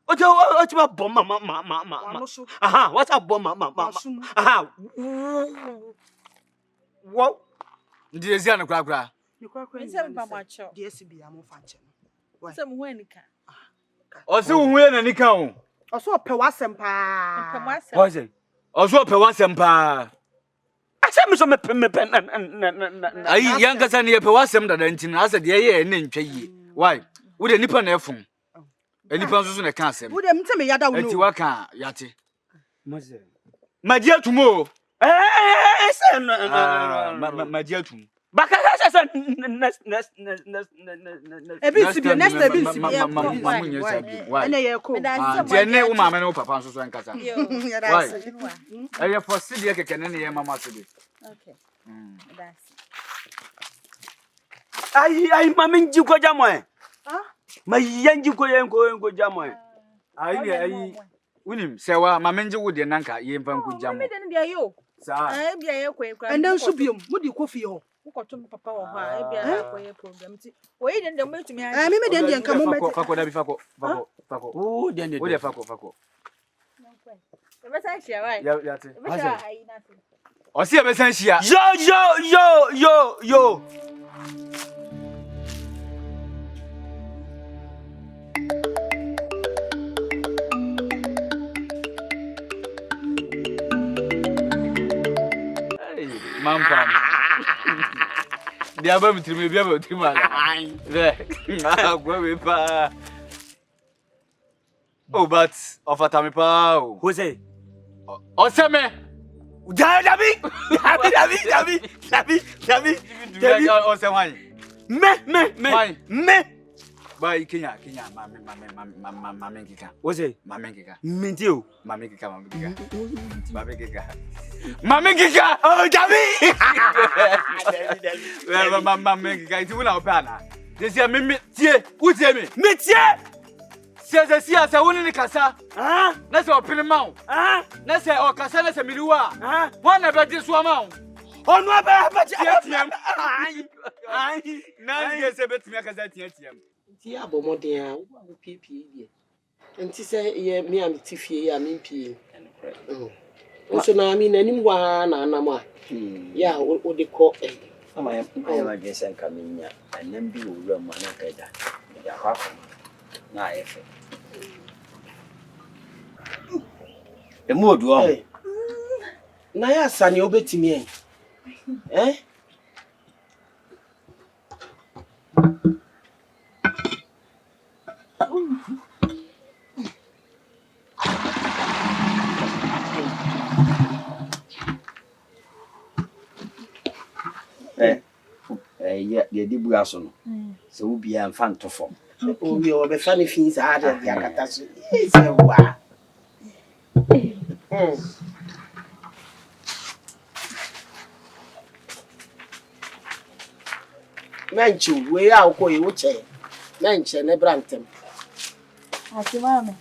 Ojo ba bom mama. What a bomb mama. Wow. Ndi ezi an krakra. Ni krakra Nse mpa macho. De asibi amomfa nche no. Nse mu anika. O se hu ye na nika o. Oso pe wasem pa. What say? O so pe wasem pa. Asem so me na ayi yanka sa ne pe wasem da ntin asa de ye ne ntwa yi. Why? Wo de nipa na efun. Nipa nso so na ka asem. Wo de mte me yada wo no. Enti waka yate. Maji atumo. Say Maji atum. Baka sa Next Why? Ene ye ko. Ne wo mama ne wo papa nso so nkasa. Why? Aye for CD keke ne ye mama so de. Okay. That's. Ai mama nji ko jamo mai yanji ko yenko jamo Ayi unim se wa mama nji wo de nanka ye mfa nko jamo. Me de ne yo. Sa. Bia ye kwa. And then so biom, mo di kofi ho. Ukotum papa wo ha bia kwa ye program ti. Oyi de ndem betumi a. Me de nka mo met. Fako da bi fako. Oh, de Wo de fako. Be sa hia wai. Ya te. Be sa ayi na te. O se be san hia. Yo. Mampa. Dia ba mitrimi bia ba otimu ala. Agwa we pa. Oh, but offer me pa. Who say? O se me. Dabi. O se why? Me. Bye Kenya, mama kika. What's it? Mama kika. Mintio. Mama kika. Oh, Dabi. Mama kika. Itu na opana. Desi me tie. Who tie me? Me tie. Se woni ni kasa. Ah. Na se opene ma wo. Ah. Na se o kasa na se miliwa. Ah. Wana be di so ma wo. Onu aba Tiam. Ai. Na nge se betumi akasa tiam. Ti abomoden a wo piepie die. Enti se ye me am tifie ya me pie. Nso na mi nanim wa na anam a. Ya wo de ko ama ya ma sen kaminya anam bi wo wura ma na kaja. Ya kwa na efe. Emu oduo. Na ya sane obetimi en. Ya di bua so no. Se wo bia mfa ntofo. Obi o be fa ni fin sa ada ya kata so. Se wa. Manchu we a ko e wo che. Manche ne brantem. Ati mama.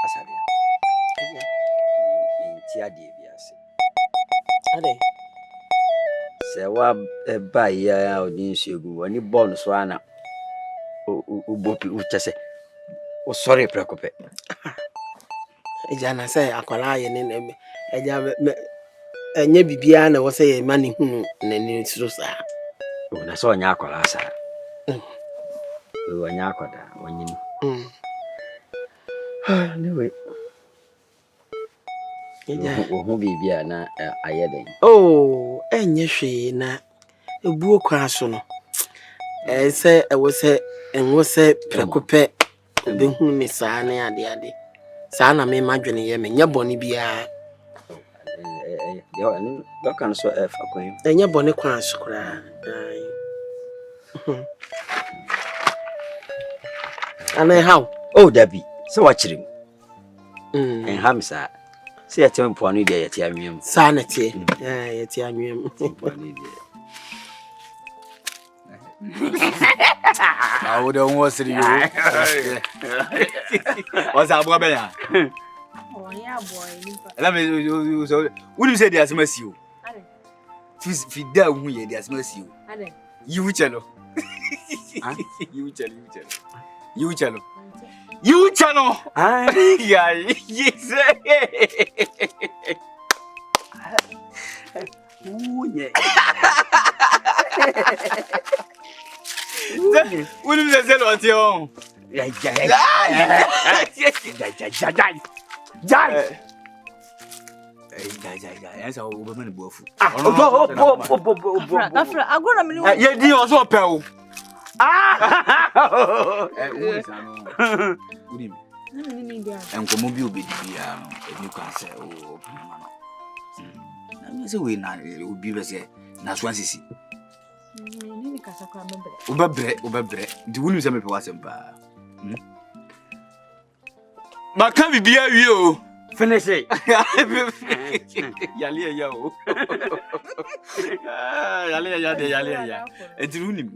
Asabia. Inti ade biase. Ade. Se wa ba ya odin suegu woni ball so ana. O bopi o chese. O sorry prekope. Eja na say akwala ye ne na eja enye bibia na wo say ye mani hu na ni suro sa. O na so nya akwala sa. O nya akwada onyin. Anyway. Eja Wo bibia na ayeden. oh enye hwe na ebuo kwa so no. Se e wo se enwo se prekope be hu ni sa na ade. Sa na me madwene ye me nya boni bia. Yo anu dokan so fa kwen. Enya boni kwa so kra. Ana how? Oh Dabi. So wachirim. Mm. Hamsa. Se ya tempo anu dia yati anwem. Sa na tie. Yati anwem. I would almost see you. What's up, Bobia? Oh, yeah, boy. Let me so. Would you say there's mercy? If there who ye there's mercy. You channel. You channel. Yeah, yes. What is the zero at you? Yes, I will be both. Yeah, you also pell. And come mobile be if you can say, oh, no. We now will be better. That's one sissy. Ubebre. The woman say me pe wasem pa. Ma kan bi bia wi o. Finish it. Yale ya o. Yale ya. Etirunim.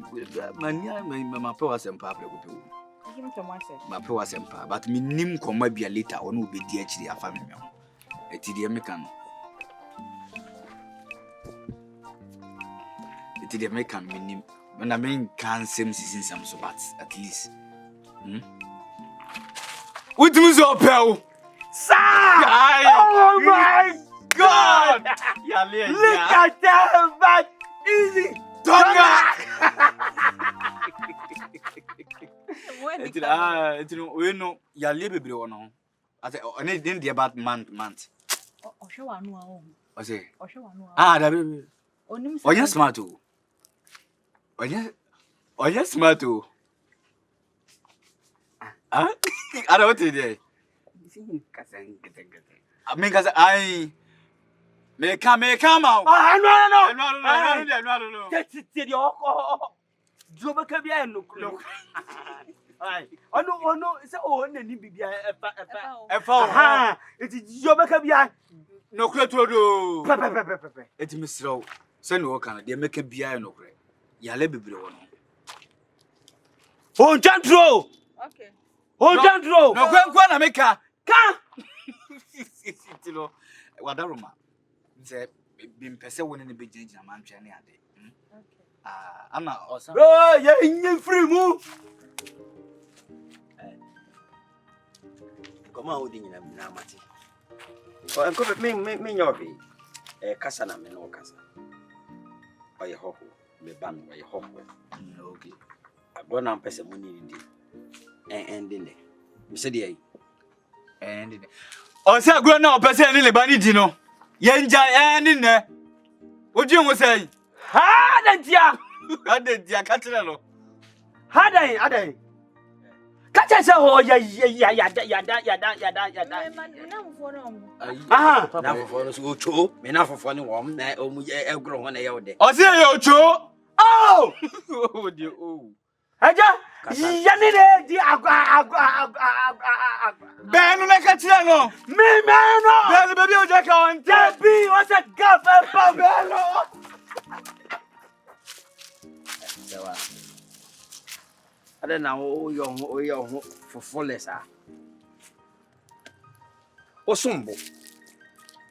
Mania ma pe wasem pa pre ko pe o. Ma pe wasem pa, but me nim koma bia later onu obedi akiri afa me me. Eti de me kan. Eti de me kan me nim. When I mean can't seem season some so but at least. What do you pell? Sir! Oh my God! Look at that, but easy. Tonga! We know your labor be on. I say, I didn't be about month. Oh, show one no. I say, Oh, show one no. that baby. Oh, yes, smart too. Oh, yes, smart too. Ah? I don't today. I mean, cause I may come out. No. That's it. Joba kabia no kro. Ai. Ono se o na ni bibia Efa. Aha. Iti joba kabia No kro todo. Pepe. Eti misro. Se no kan de make bia no kro. Yale bebre wo no. On jantro. Okay. On jantro. No kwenkwa na meka. Ka. Tilo. Wadaroma. Nse bimpese woni ne bejina mantwe ne ade. Ana osa. Ya nyi free mu. Koma odi nyina na mate. Ko enko me nyobi. Kasa na me no kasa. Oye hoho. Me ban oye hoho. Okay. Agona mpese mu ni ndi. Ending. Me se dey. Ending. Osa agro na opese ni le bani di no. Yenja ending ne. Oji nwo sei. Hadantia Katrina no. Hadan. Kacha se ho ya. Na mfo no mo. Aha. Na fofo no so ocho. Me na fofo ne wom na omu egro ho na ye wo de. Osi ye ocho. Oh! Oh dear. Oh. Aja, yani ne di agwa. Benu na katrina no. Me no. Benu baby oja ka on Tabi, what's a gap and belo? Sawa. Ada na o yo fofo lesa. Osumbo.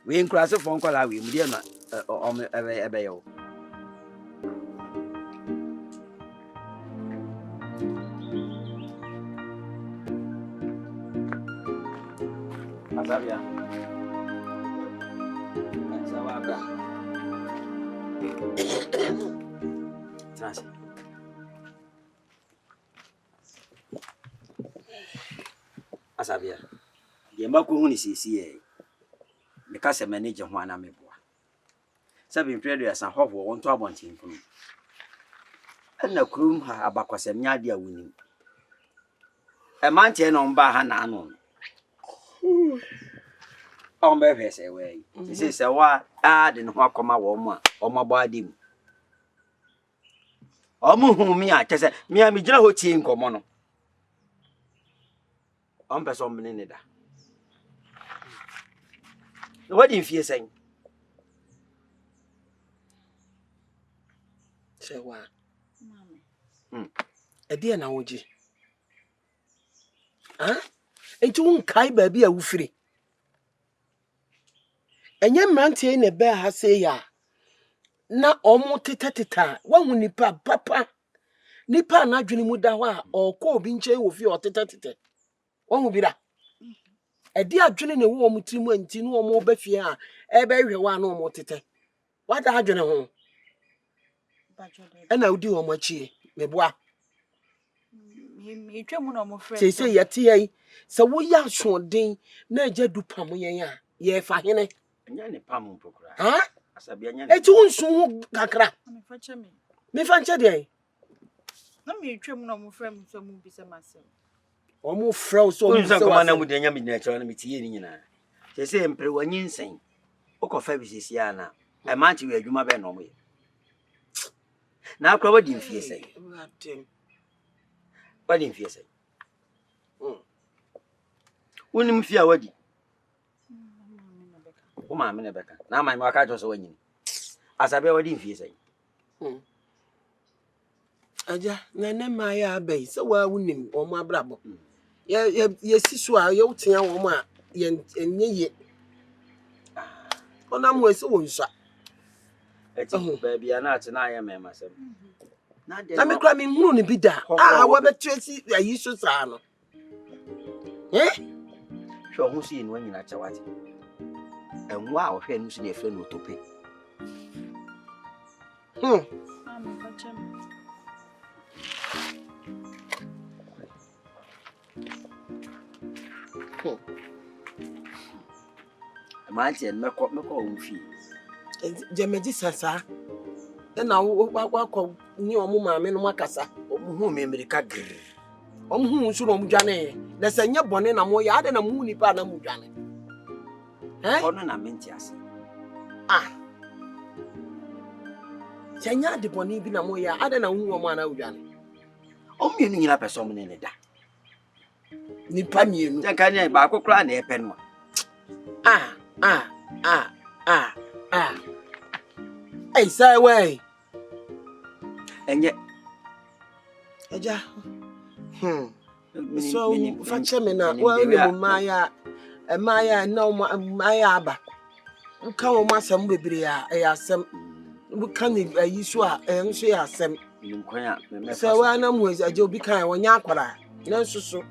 We nkura se fon kola we mu de na ebe yo. Asabia. Sawa. Trans. Asabia. Ye mako hu ni sisi e. Me ka se manage ho ana meboa. Sabi mpredo ya san hofo wonto abontin funu. Ana kurum ha abakwasem nyaade a wuni. E mantie no mba ha na anu. On be pese we. Sisi se wa de no akoma wo mu a omabo adim. Omu hu mi a kese mi a mi gina ho tie nkomo no. On person mene ne da. What in fear saying? Say what? Mama. A dear na woji. Enti won kai ba bi a wo firi. Enye mrante na be ha say ya. Na omo teteteta wa hu nipa papa. Nipa na adwene mu da ho a okọ obi nche wo fi otetetete. Wa hu bi da. Edi adwene ne wo omo tiri mu anti no omo ba fie a e be hwe wa na omo tete. Wa da adwene ho. Ena udi omo achie meboa. Mi twemu no mo frɛ. Say yati yi. Se wo ya soden na agya du pam yen a ye fa hene. Nya ne pam mpokura. Ha? Asabia nya ne. Eti wonsu ho kakra. Me fa che me. Me fa nche de. Na mi twemu no mo frɛ mo so mo bi se masem. Omo frɛ so omo Unsa koma na mu de nya mi na kyerɛ na mi tie ni nyina. Se mpre wanyi nsen. Okofa bisisi ana. E manchi we adwuma be no mo ye. Na akwa wadi mfie sei. Wadi mfie sei. Unim fie wadi. O ma me na beka. Na ma me aka jo so wanyi. Asabe wadi mfie sei. Aja na ne ma ya abai se wa wunim omo abrabo. Ye sisu a ye wutia wo mo a ye enye ye. Ona mo ese wo nsa. Eti baby ana ate na aye me masem. Na me kra me hunu ne bi da. Wa betresi ayi so sa no. Hwe ho si enu nyina chawate. Enwa a ohwe enu si na efe no tope. Mama fa che me. Manchi meko onfi. Jemeji sasa. Na wo kwa ni omo maame no makasa. Omuhu me America gr. Hu so no mdwane. Na se nye bone na mo ya ade na mu nipa na mdwane. Ono na menti ase. Senya de bone bi na mo ya ade na hu wo ma na mdwane. Omienu nyina pese omne ne da. Nipa mienu. Janka ne ba kokra na epe no. Hey, say way. Enye. Agya. So, fache me na wa ne maya. Maya na maya aba. Nka wo masem bebre a asem. Buka ni ayiso a enso ya asem. Nkwanya me. So wa na mu agya obi kan wonya akwara. Na nsusu.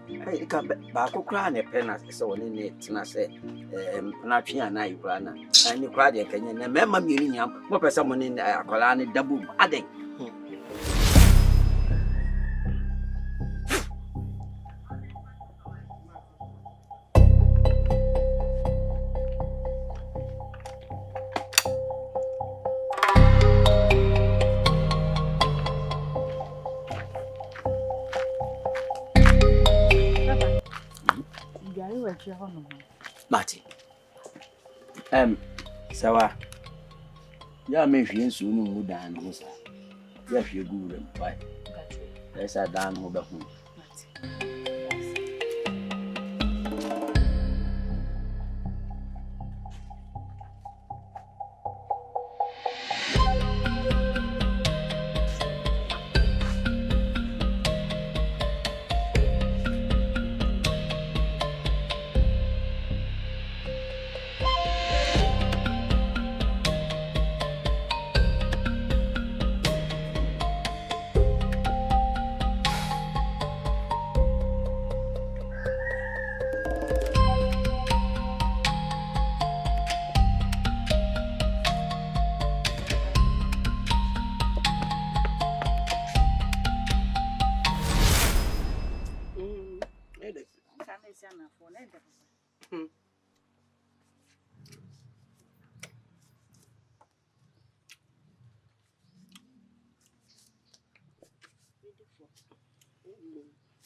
Ka ba kokra na epe na se woni ne tina se na twa na ayikura na. Ani kwa de kanye na mema mienu nya mo pese mo ne akwara ne dabu aden. Mati. Sawa. Ya me hwie nsu no mu dan no sa. Ya hwie gu rem, bai. Esa dan mo be hu. Mati.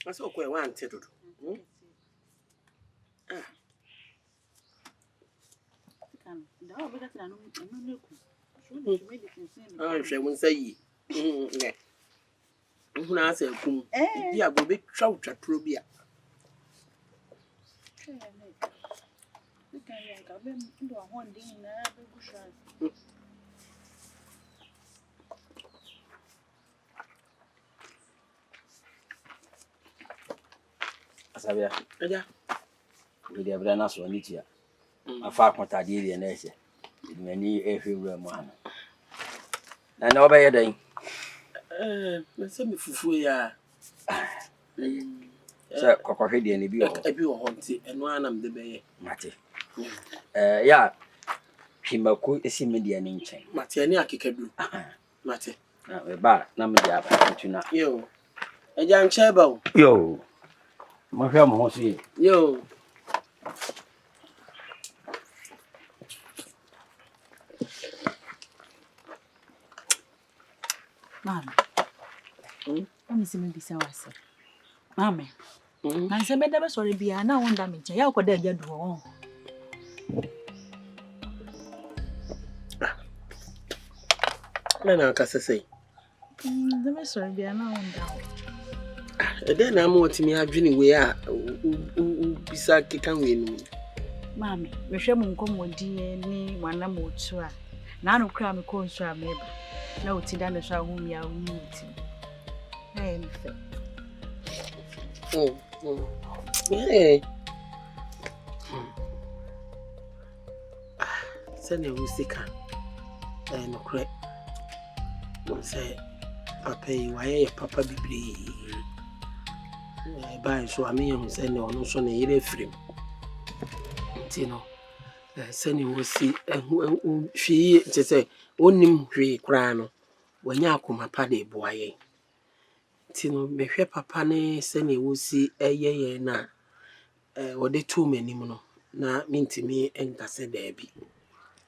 Aso ko e wan te dodo. Da o bega tana no neku. Hwe mun sayi. Ne. Nhuna asa kum. Bi ago be twa twatro bi a. Asabia. Agya. We dey bra na so ni tia. Afa akontade ire na ese. Mani ehwewura mu ana. Na obaye dan. Me se me fufu ya. Se kokohwe de na bi ho. Abi ho nti eno anam de beye. Mate. Ya himako esi media ni nchen. Mate ani akekadu. Mate. Na we ba na me dia ba tuna. Yo. Agya nche ba o. Yo. Mo hwa mo ho so yi. Yo. Mama. Omi si me bisa wase. Mama. Na se me da be sori bia na won da me je. Ya okoda Agya du ho. Na kasa sei. Da me sori bia na won da. Ede na mo timi adwene we a bisa keka we nu. Mama, we hwe mu nkomodi ni wana mo otu a. Na anu kra me ko nsu a meba. Na oti da ne so ahumi a uni oti. Na enfe. Send a usika. No crack. Don't say, Papa, why your papa be brave? By so I mean, send no son a year frame. Tino, sending will see who she to say, only free crown when you come a paddy boy. Tino, me hear papa ne send you will see a year na. Or the 2 many mono. Na mean to me and Cassa Debbie.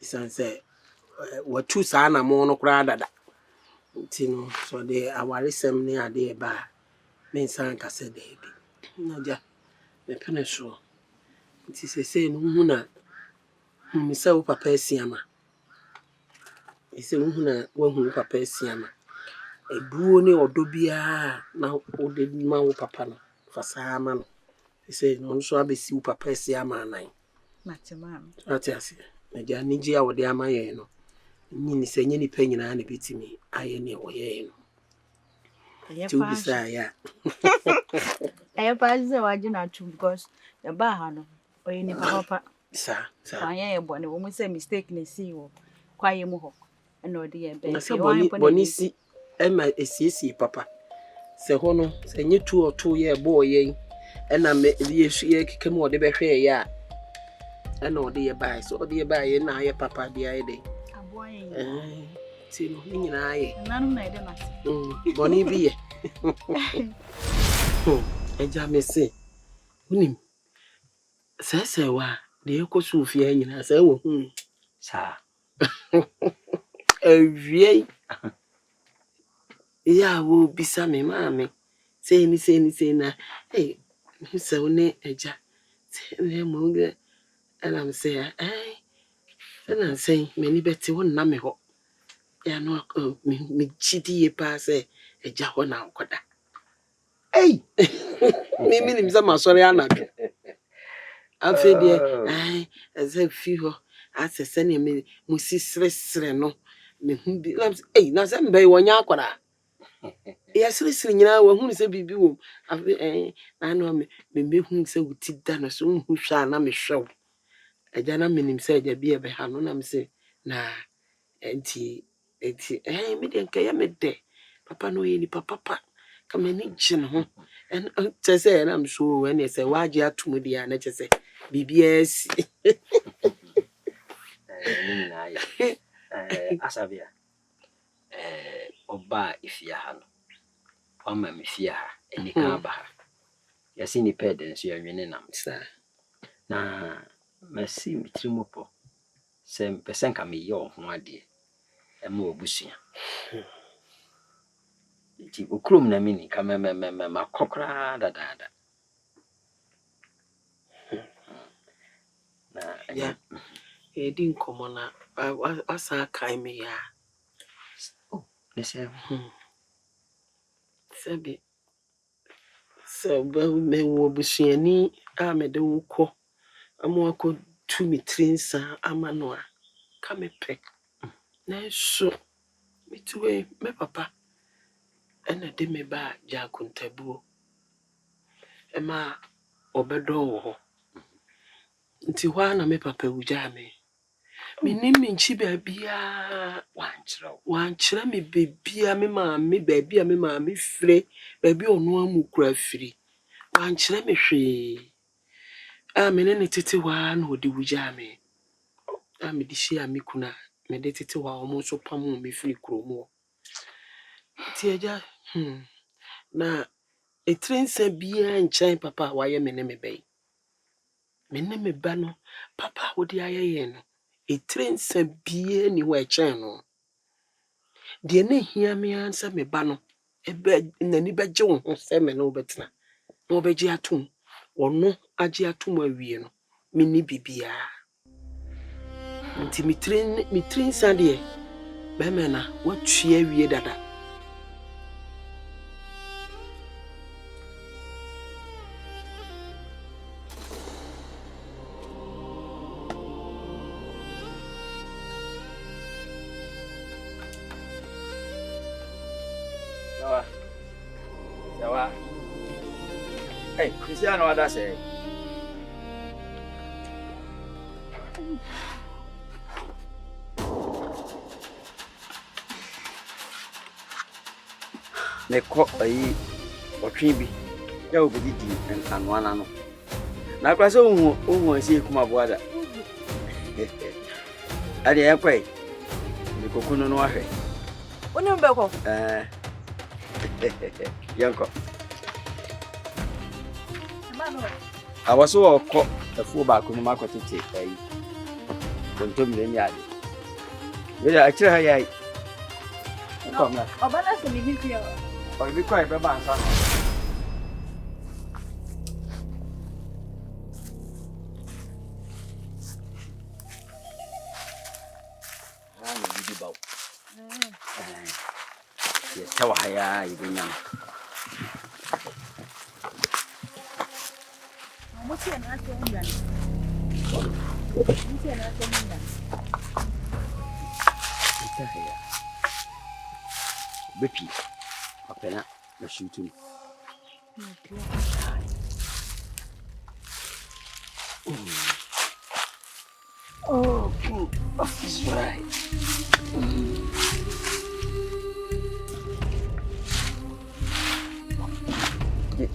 San say, what 2 sana mono crowded. Tino, so they are worrisome near their bar. Men San Cassa Debbie. Nadia, me peneso. It is a say no muna. Misa papa siama. Ise huna wo papa siama. Ebruo ne odo bia na ode ma wo papa no. Fasa ma no. Ise no so abesi wo papa siama anan. Matemam. Ati ase. Nadia niji a wode ama ye no. Nyini se nyini pa nyina na betimi aye ne oye no. To be say ya. I pass the wagina too because the bahano or any papa. Sir. I am one woman say mistakenly see you. Quiet mo. And no dear baby. Bonisi Emma is papa. Se hono, se nye 2 or 2 year boy ye. And I met the year came or the bear ya. And no dear by so dear by and I papa the idea. A boy, see, I none of my demas. Bonnie be. A jammy say, Unim. Say, wa, the Eco Sophia, and I say, Sir. Vie. Ya wo bisa me mama. Say ni na. Hey, so ne eja. Say me mo ge. And I'm say, and I'm saying many better one na me ho. Ya no me chidi e pa say eja ho na nkoda. Hey. Me nim za ma sori anadwo. Afi de as a few as a sene me musisresre no. Me hu bi. Hey, na say me wonya akwara. Yes, listen, you know, who is a baby womb. I know me who say with it done as soon who shall not me show. A gentleman himself, a beer behind on say, nah, auntie, me didn't care me day. Papa no any papa. Come in each and to say, and I'm sure when they say, why you are to me, dear, and I just say, BBS. Asabia. Oba ifia hano. Oma mifia ha. Eni kaba ha. Yasi ni pede nsu ya nwene nam. Na masi mitrimopo. Se mpesen ka me yo ho ade. Ema obusua. Ti okrom na mini ka makokra dada. Na ya. Edi nkomo na asa kai me ya. Listen. Sabi. So me wo busuani a me de wo kɔ amo akɔ tu mi trinsa amano a ka me pɛ na so me tuwe me papa ena de me ba ja kontabuo ema obedo wo ho nti hwa na me papa wugya me nim nchi baabia wankyerɛ me baabia me maame baabia me maame fire baabi ono amukura firi wankyerɛ me hwee a me ne tete wa na odi wugya me a me di hia me kuna me de tete wa omo so pam me firi kromo ti agya na etrensa bia nkyɛn papa wa ye me ne me bai me ne me ba no papa wo di ayeye no etrensa bia ni wa kyɛn no de ne hia me ansa me ba no ebe nani begye wo ho se me no betena no begye atom wono agye atom awie no me ni bibia nti mitrin sade be me na watue awie dada Sawa. Hey, Cristiano ada say. Me ko ayi otwe bi. Ya obedi di anwana no. Na kwa so hu asi kuma boada. Ade ya kwai. Me kokunu no ahwe. Oni mbeko. Yanko. Awaso okọ afu ba ko ma kwatete ayi. Kontom le mi ade. We ya akira ha yayi. Kom na. Obana se mi bi fio. O bi kwai be ba nsa. Ya tawa haya ibenya. Musi na ake ngani. Musi na ake ngani. Ita haya. Bepi. Apena na shutu. Oh, that's right.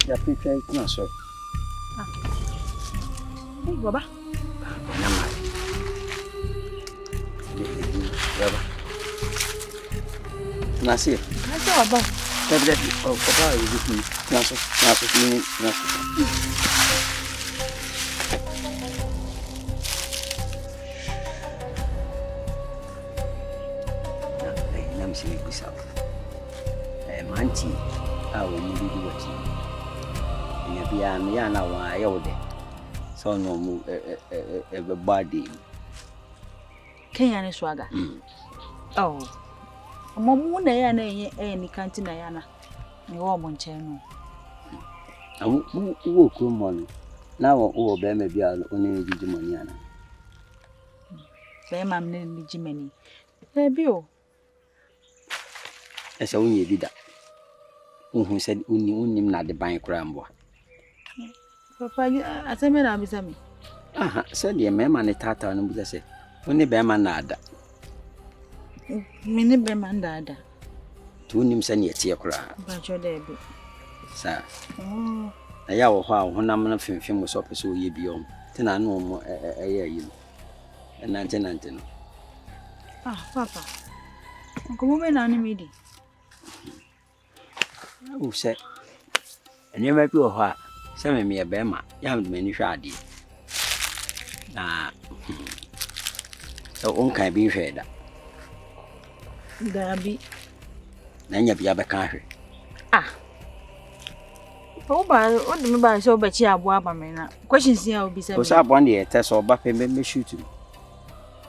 Ya picha iko so. Hey, baba. Nama. Baba. Nasi. Nasi baba. Baba, oh, baba, ini nasi ini nasi. Nam sini bisa. Manti, awo ni bibi wati. Nya bia me ya na wa ye wo de. So no mu body. Kenya ne swaga. Oh. Omo na ya na ni kanti na ya na. Me wo mo nche no. Awu wo ko mo no. Na wo be me bia oni gidi mo ni ana. Be mam ne ni jimani. E bi o. Esa unye bida. Unhu said unim na de ban kura mbo. Papa aseme na abisami. Aha, said ye mema ne tata no buza se. Oni be ma na ada. Me ne be ma nda ada. Tu unim se ne tie kura. Ba cho de bi. Sa. Aya wo ho a honam na fimfim so pese oye biom. Tina no mo eye yi. Nante no. Ah, papa. Como be na ni mi di. Wo se. Ene ma bi wo ho a se me me be ma ya me ni hwa ade. Na so on kan bi hwe da. Gabi. Na nya bia be kan hwe. Ah. O de me ba so ba chi abo aba me na. Questions here will be said. O sa bon de te so ba pe me shoot me.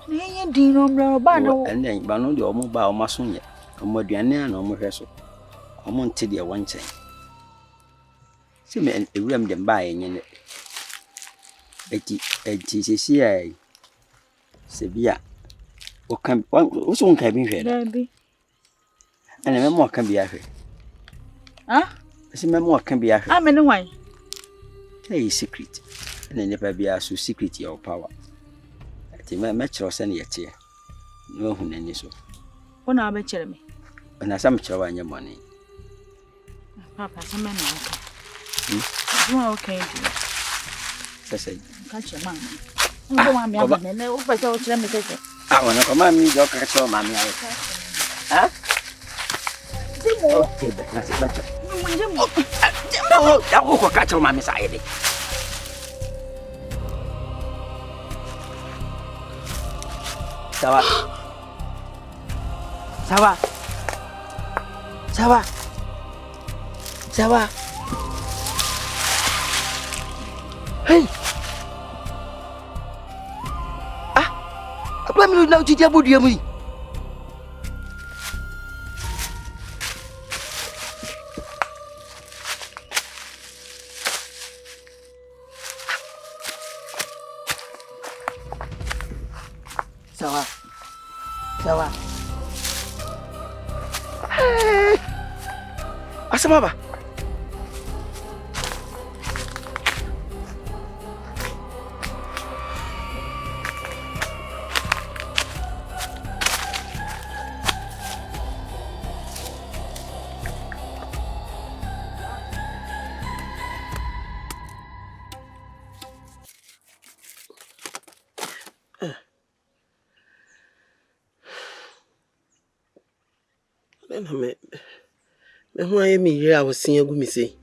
Na yen din no mra ba na. Ene ba no de o mo ba o maso nye. O mo aduane na o mo hwe so. O mo nte de won chen. Se me ewuram de ba ye nye. Eti sisi ai. Se bia o kan o so kan bi hwe da. Gabi. Ene me mo kan bi ahwe. Ah? Se me mo kan bi ahwe. Ah, me ne wan. Hey, secret. Ene ne pa bia so secret your power. Ati me chiro se ne yete. No hu nani so. Wona ba kire me. Na sam chiro anya money. Papa, some men are okay. You are okay. Sasa. Catch your mama. No, mama, I'm not. No, but I was trying to say. Ah, wana kwa mami ndio kacho mami ayo. Ah? Dimo. Okay, basi bacha. Dimo, ya kwa kacho mami sa ide. Sawa. Sawa. Sawa. Sawa. Hey. Ah. Apa mi na uti dia budia mi? Sawa. Sawa. Hey. Asama ba? Me ho aye mi yire a wosen agu mi sei.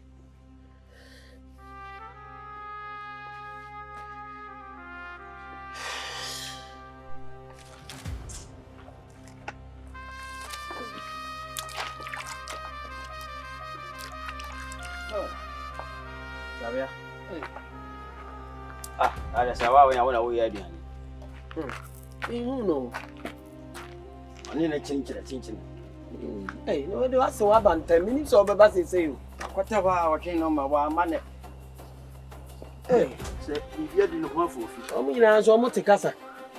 Sabia. Ah, ada sawa we awona wo ya aduane. No. Ani na chinchira. Hey, no, do I so about 10 minutes or baba say you? Whatever I can on my man. Hey, Say, you didn't want for fish. I'm in a so much casa.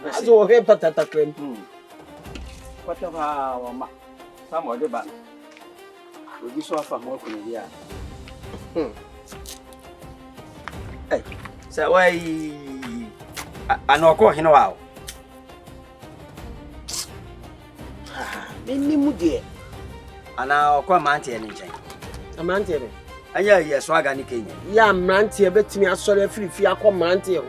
I saw a patata cream. Whatever our ma. Some other back. We'll be so far more from here. Hey, so why I know call him out. Minimu dear. And I'll come auntie anything. A man tell me. And yeah, swag and Kenya. Yeah, man, tea, bet me I saw a free fee. I come man tell.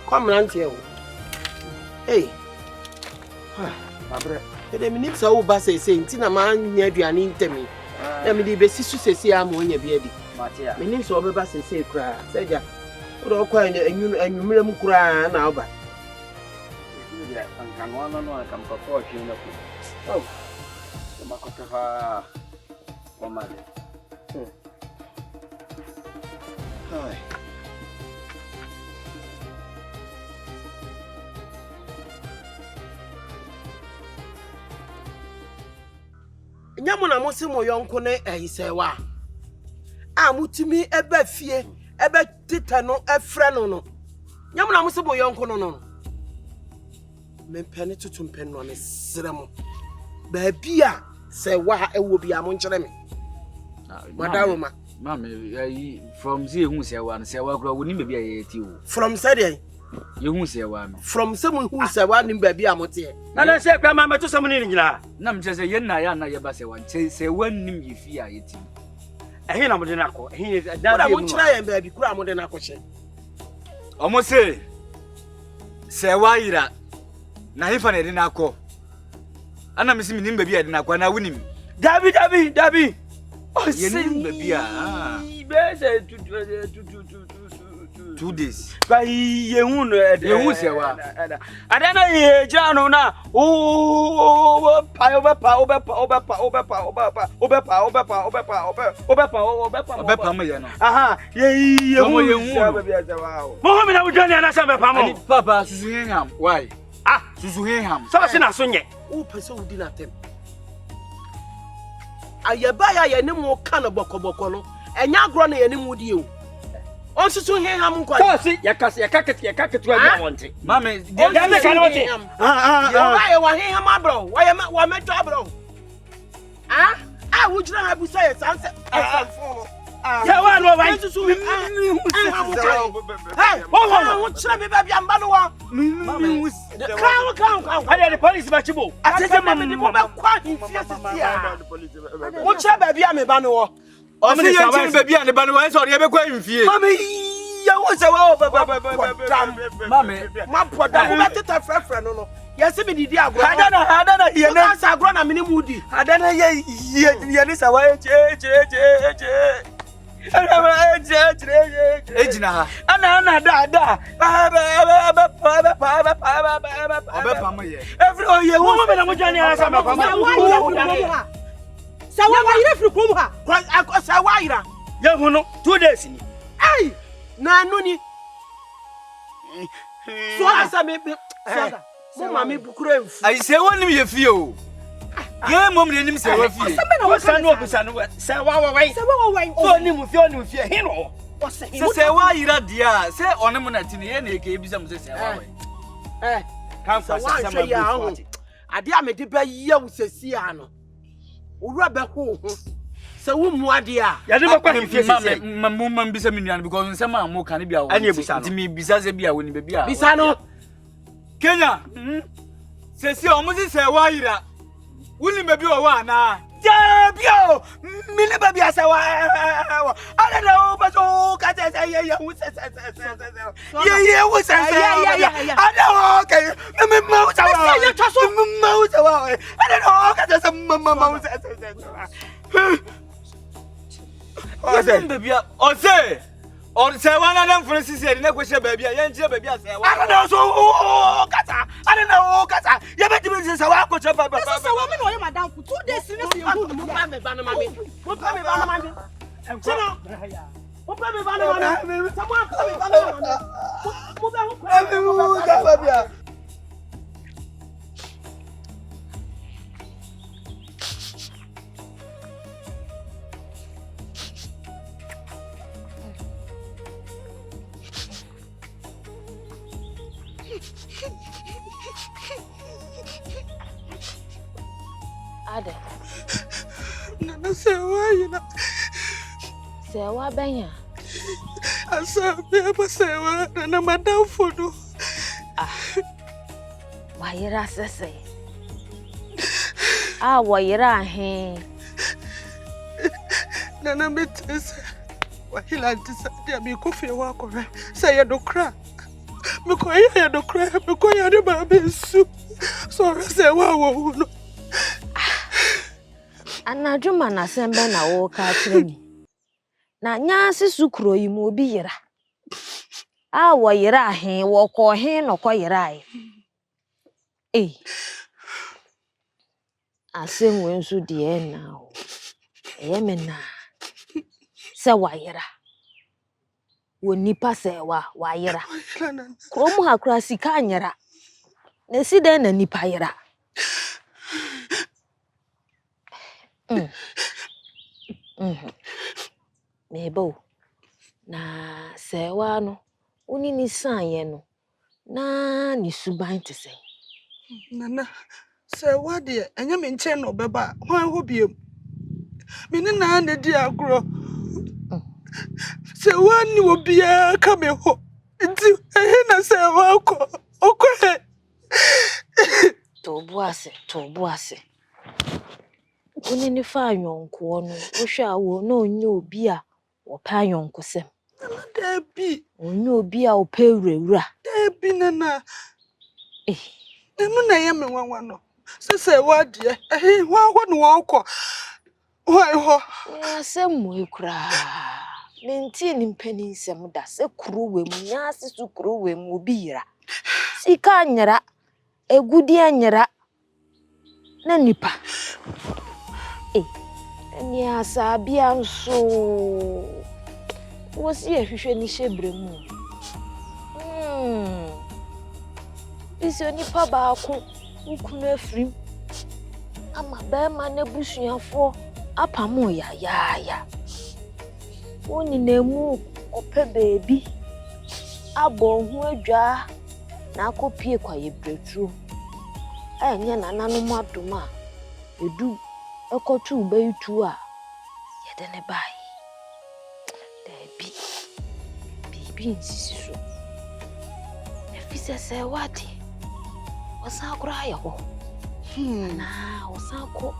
Come man tell. Hey. My brother. The minutes so bad saying, Tina man near you an interme. Let me be sister say I'm on your beard. Matia. Minutes over bus say cry. Say ya. What quite a new cry now, but. And one no come for 4 you know. Oh. The Makota woman. Hi. Nyamuna mosi mo yonko ne ehisewa. A mutumi ebe fie, ebe tita no efre no. Nyamuna mosi mo yonko no. Mempene tutu mpene no ne sremo. Ba bia se wa ewo bia mo nkyere me. Madawoma. Mama, from see who say one say wa kura woni be bia ye ti o. From said You who say wa me. from someone who say wa nim ba bia mo te. Na na say kwa mama to some ni nyina. Na mche say ye na ya na ye ba say one. Say wanim ye fi a ye ti. Ehin na mo de nakọ. Ehin Da mo nkyere yen ba bi kura mo de na akọhye. Omo say wa yira. Na hifa na de na akọ. Ana misi minim ba bia de na akọ na wonim. Dabi. Oh, Ye nim ba bia. Be say 2 days. Ba ye hu no Ye hu say wa. Ada na ye jano na pa Obepa me ye no. aha ye hu ye hu. mo mi na wujani na sambe pa mo Papa susu henham. Why? Susu henham. so se na so nye Wo pese wo di na tem. Ayeba ya ye ne mo ka no bokoboko no. Enya agro na ye ne mo di o. On susu henham kwa. so se ya kaketu abi awonte Mama, ya me ka no te Ye wa henham abro. Wa meto abro. Wo jira ha bu say sanse. ya wa no wa Susu Hey, wo jira be ba bia mba no wa. Crown. ada the police ba chibo Atete mama ni mo be kwa hifia sisia. Wo jira ba bia me ba no wo. o me ye chin baby and ba no wan so ye be kwa mfie. mama ya wo se wa Mama, Ma poda wo beteta frefre no. Yesi me didi agro. Adana ye No kan sa agro na me ni mudi. adana ye ni sawa ejina ha. ana da Obepa me ye. every oh ye wo me na mo jani ara sama kwa Sawa wa ire firi kom ha. Sa wa ira. ye hu no 2 days ni Ai! Na no ni. So asa me so mo ma me bukura mfu. Ai say wonim ye fie o. Ye mom ne nim say wa fie. Osa no say wa wai so ni mu fie he no Say wa yira dia, say onem na ti ne ye na e ke ebisa mo say wa wa. kan Sa fa wa sa hwe ya ho. Ade a me de ba ye wo sesi ano. Owura be ho ho. Sa wo mu ade a. ya de bakwa himfie sisi Mama bisa me nuan because nsem a mo kan bia wo. Ani ebisa no. Ti me bisa se bia woni be bia. Bisa no. Kenya. Sesi o mo say wa yira. Woni be bia wa na. Jabio mini baby asawa ala na ba so ka se ye wu se ye wu se ala o ke me ma u sa wa ye to so ma u sa wa ala no ka se ma u se baby o say on say one of them for sisi na go she baby ye nje baby say wa ala na so kata ala na kata ye be tibi se wa ko che ba Se wa me no ye madam 2 days ni se hu. Mo pa me ba na mami. Mo pa me ba na mami. Sino? Mo pa me ba na mami. Samo pa me ba na mami. Mo ba ho kwa. Ade. Nana sewa. Sewa benya. Asabia sewa na madam fodo. Wayera sese. Wayera he. Nana metese. Wahila ntisa dia mi kofi wa kore. Say ya dokra. Me ko ya dokra, me ko ya de ba besu. So sewa wo no. Anadwuma na sembe na wo ka kire mi. Na nyaase sukuro yi mu obi yera. Wayera he wo ko he no ko yera ai. Asem we nso de na o. Me na. Se wayera. Wo nipa se wayera. Krom ha kura sika anyera. Na si den na nipa yera. Mebo. Na sewa no. Uni ni sanye no. Na ni suban te se. Nana sewa de enye me nche no beba. Hwan ho biem. Me ne na di agro. Sewa ni obia ka me ho. Nti na sewa ko. Okwe. Tobu ase. Uni ni fa anyonko no. Wo hwa wo na onye obi a wo pa anyonko sem. Debi. Onye obi a wo pa ewura. Debi nana. Emu na ye me wanwa no. Sewa de hwan no wonko. Why ho? Asem we kura. Nenti ni mpani nsem da se kuro we mu nyaase su kuro we mu obi yira. Sika anyera, egudi anyera. Na nipa. Ni asabia nso. Wo si ehwehwe ni hyebre mu. Isi nipa ba ko ukunu afrim. Ama ba ma na busuafo apamu ya. Woni nemu ope baby. Abo hu adwa na akopie kwa yebretru. Enye nananum adoma. Edu ekotu bayitu a yede ne bai. Bibi insisi so. Efise se wati. Wasa kura ya ho. Na wasa ko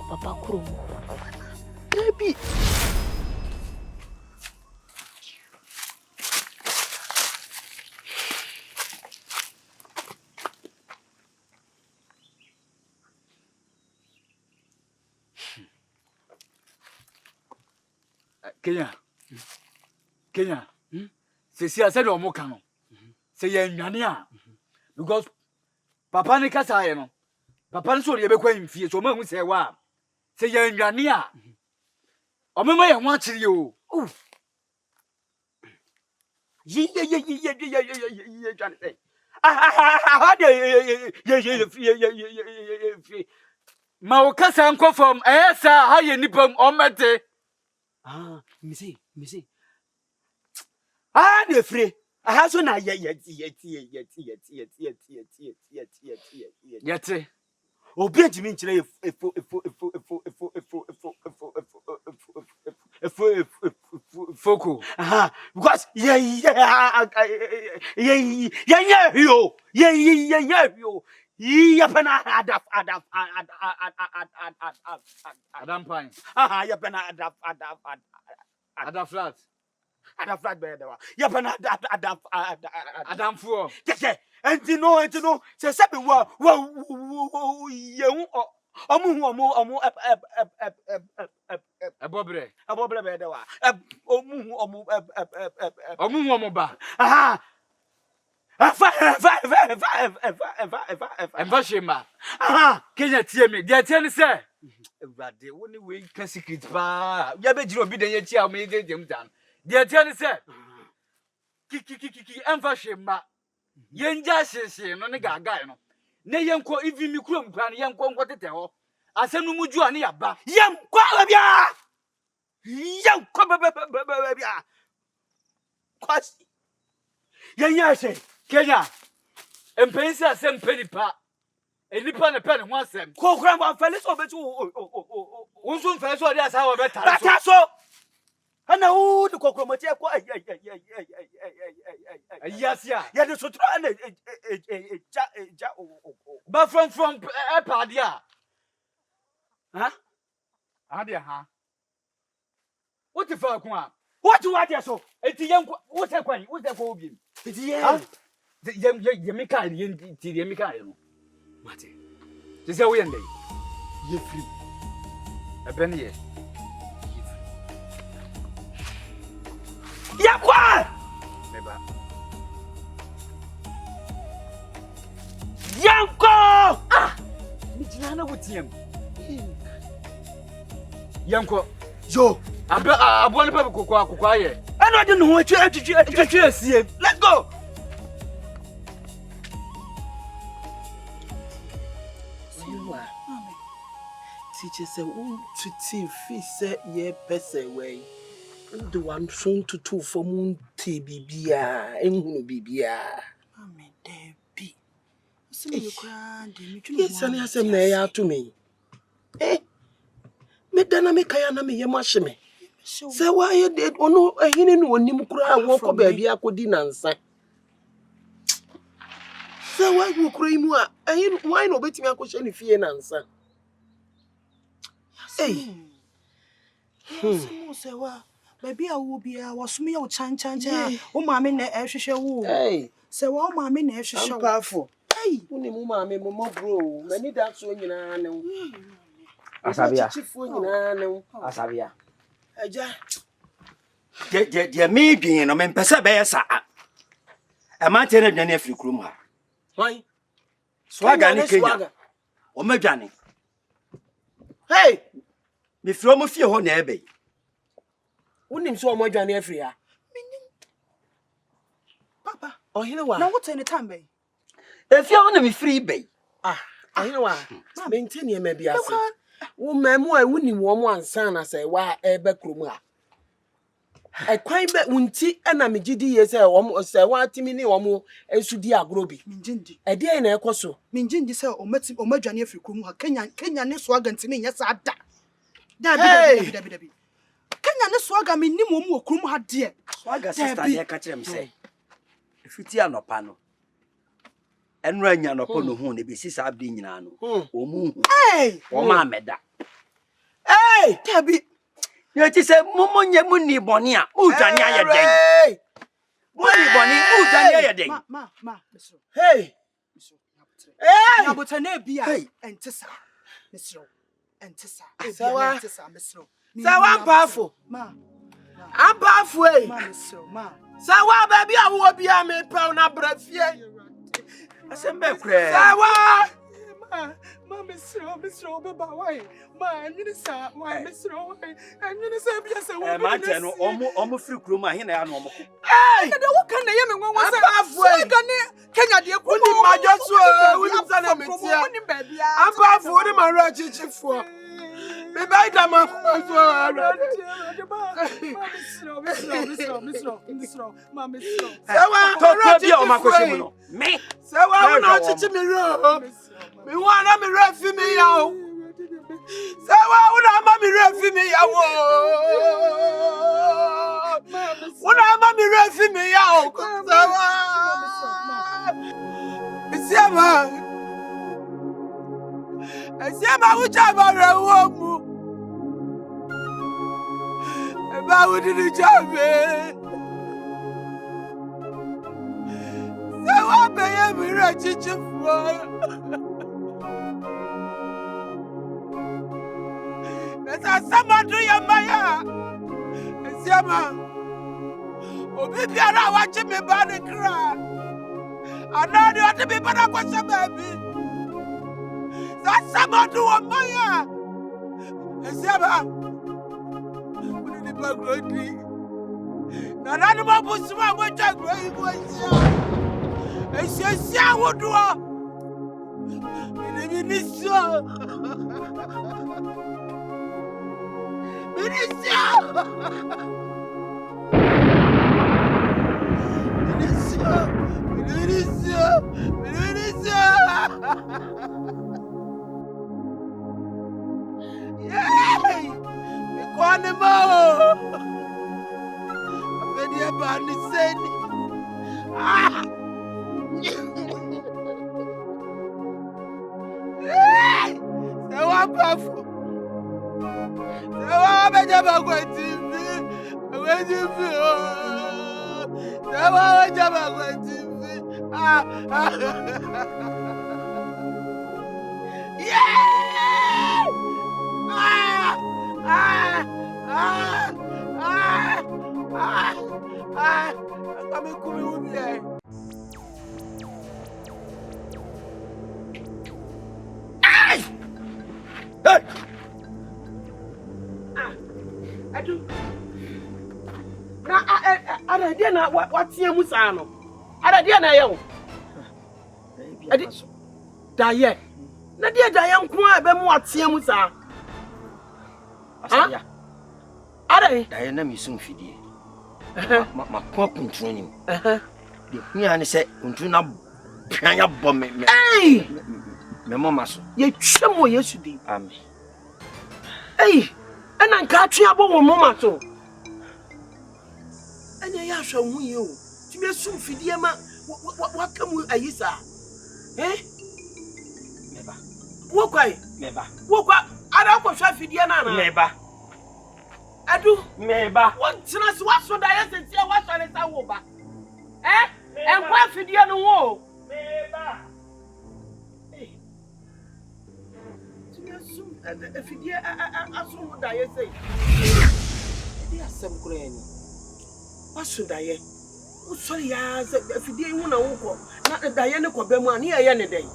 papa kuro mu. Baby. Kenya. Se said o mo kan. Se ye nwane a. Because papa ne kasa ye no. Papa nso ye bekwa mfie so ma hu se wa. Se ye nwane a. O mema ye ho akire o. Ye twan say. How de ma o kasa nko from sa ha ye nipam o mete. Missy. Ne free. Aha so na ye. Yete. Obi ntimi nkyere Foko. Because yeah yo. Ya pena adaf. Adam pine. Ya pena adaf. Adam flat. Ada flat be there. Ya pena Adam fuo. Keke. Enti no. Se be wa ye hu omu Abobre. be there. Omu ba. Emba shema. Kenya tie me. Dia tie ne se. Ewrade woni we ka secret pa. Ya be jiro bi den ye chia me de dem dan. Dia tie ne se. Kiki emba shema. Yenja sheshe no ne gaga no. Ne yenko even mi kurom kra ne yenko nkotete ho. Asem no muju ani yaba. Yenko bia. Yenko bia. Kwasi. Yenya she. Kenya. Empensa asem penipa. Enipa ne pen ho asem. Ko kura ba fele so betu Wo so mfa so dia sa wo beta so. bata so. Ana wo de kokoro mate ko Ayasia. ya de sotro ana ja Ba from epadia. Ha? Adia ha. What if I come? what you so Eti yem what e kwan? What e ko obi? iti ye Ha? Yem me kan yen ti yem me kan no. Mate. Ti se wo yen dey. Ye free. E ben ye. ya kwa Me ba. yanko Mi jina na wotiem. Yanko. yo Abo ne pa kokwa ye. ana de no ho atwitwi asie let's go Teacher say to tea fi say ye pese way. The one phone to two for moon tea bibia enhunu bibia. Amen Debbie. Some you cry, Yes, and I say me ya to me. Me dana me kaya na me ye mahye. Say why you did ono ehine no onim kura wo ko baabi akodi nansa. Say why you kura imu a ehine why no betimi akoshe ne fie nansa. Hey. Some say wa baby a wo bia was me o chan o ma me na ehwehwe wo. Hey. Say wa o ma me na ehwehwe wo. Ampafo. Hey. Uni mu ma me mo bro. Mani da so nyina ne wo. Asabia. Chichifu nyina ne wo. Asabia. Agya. de me dwen no me pese be yesa e ma te na dwane afiri kurom ha Why? swaga ni Kenya o ma dwane Hey, me firo mo fie ho na ebe unim so mo dwane afiri ha. Papa, Ohine wa. now what any time be? e fie ho na me firi be Ohine wa. Maintain ye ma bia se. Wo mamu a unim wo mo ansan na se wa ebe krom ha. E kwan be unti na me gidi ye se wo mo se wa atimi ni wo mo esudi agrobi. Minjindi. E dey na ekoso. Minjindi say o madwane afiri krom ha. Kenya ne so aganti ne nyesa ada. Dabi. Kenya ne so aga me nim wo mo krom ha de. swaga sister ye ka kire me say efiti anopa no enra nya anopa no hu ne be sisa abdi nyina no o mu hu Hey! o ma meda Hey! Dabi. ye ti se momonye mu ni boni a u dwane aye den Hey! mu ni boni u dwane aye den Ma, Mr. Hey! Hey! Hey! Yabota na bia Hey! entesa. Mr. Entesa. Sawa. Entesa, Mr. Sawa mpafo. Ma, Ampafo eh. Mr. Ma. Sawa baby a wo bia me pa na brafie. asembe kure Sawa. Ma, Mr. Baba, why? Ma, you say, why, Mr. Why? And you say, yes, I ma te no omo firi kurom a he na ya no omo Hey! what can they hear me one was Ampafo. Kenya dear, Uni majoso, uni sana metia. Ampafo uni mara chichifo. Me bai da ma so ara. Sawa, to bia o makoshi no me Sawa una chichi mi ro. Mi wana mi refi mi ya o. Sawa una ma mi refi mi ya o. Una ma mi refi mi ya o. Sawa. Siama ucha bara wo mu. E ba wo di jabe. Sawa be ye mi ra chichi fo. Nesa sama do ya maya. Siama. Obi biara wa chi me ba ne kra. Anani o ti bi bana kwa baby. Sama do wa maya. Siama. Uni ni ba grodi. Na nanu ma busuma mo cha grodi mo sia. Sia wo do. Ministro. Ministro. baniseni. Ah! Sewa pafu. Sewa bejaba kwa TV. Kwa TV. Sewa bejaba kwa TV. Ah! Yeah! Ah! Ah! Ah! Ah! Ah! Ah! Kami kumi ubi. Adu. Na ada dia na watie mu saa no. Ada dia na ye wo. Adi daye. Na dia daye nko a be mu watie mu saa. Asaya. Ada daye na mi sum fidie. Ma ko kuntun nim. De hia ne se kuntun na pianya bɔ me. Ei! Me mama so. Ye twemo Yesu di. Amen. Ei! Ana nka atwe abɔ wo mama so. Anya ya hwɛ hu ye o. Ti me sum fidie ma waka mu ayisa. Meba. Wo kwai? Meba. Wo kwa ada ko hwɛ fidie na na. Meba. Adu. Meba. Won tena se waso da ye senti e waso ne sa wo ba. Enkwa fidie no wo. Meba. Ti me sum fidie aso wo da ye sei. Edi asem kura ni. Waso da ye. Wo sori ya fidie hu na wo ko. Na da ye ne ko ba mu ani ye ne dai.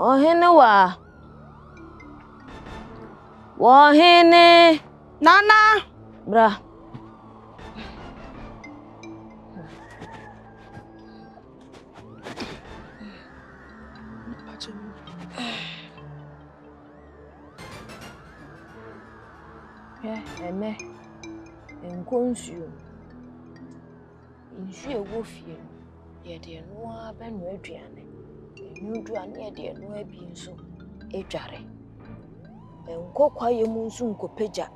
Ohene wa. Wohene. Nana. Bra. Ene. Enkonsuo. Nsu ewo fie. Ye de no abenu aduane. Enyudu ane de no abi nso edware. Enkokwa ye mu nso nkopeja.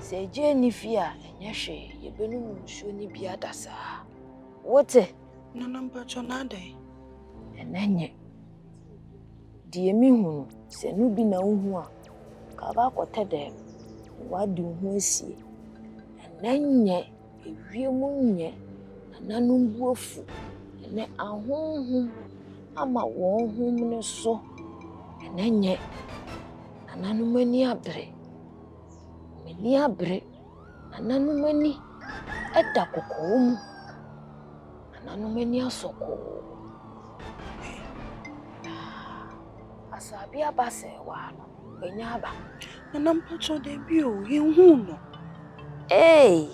Se je ni fie a enye hwe ye benu nsuo ni bi adasa. Wote Nana mpacho na dai. enenye. Die mi hunu se nu bi na hu a ka ba kote dem. Wadi hu asie. Enenye ewie mu nye nanum buofu. Ne ahonhom ama won hom ne so. Enenye nanum ani abre. Meni abre. Nanum ani eda kokom. Nanum ani asoko. Asabi abase wa no. Enya ba. Nana mpacho de bi o ye hu no. Hey.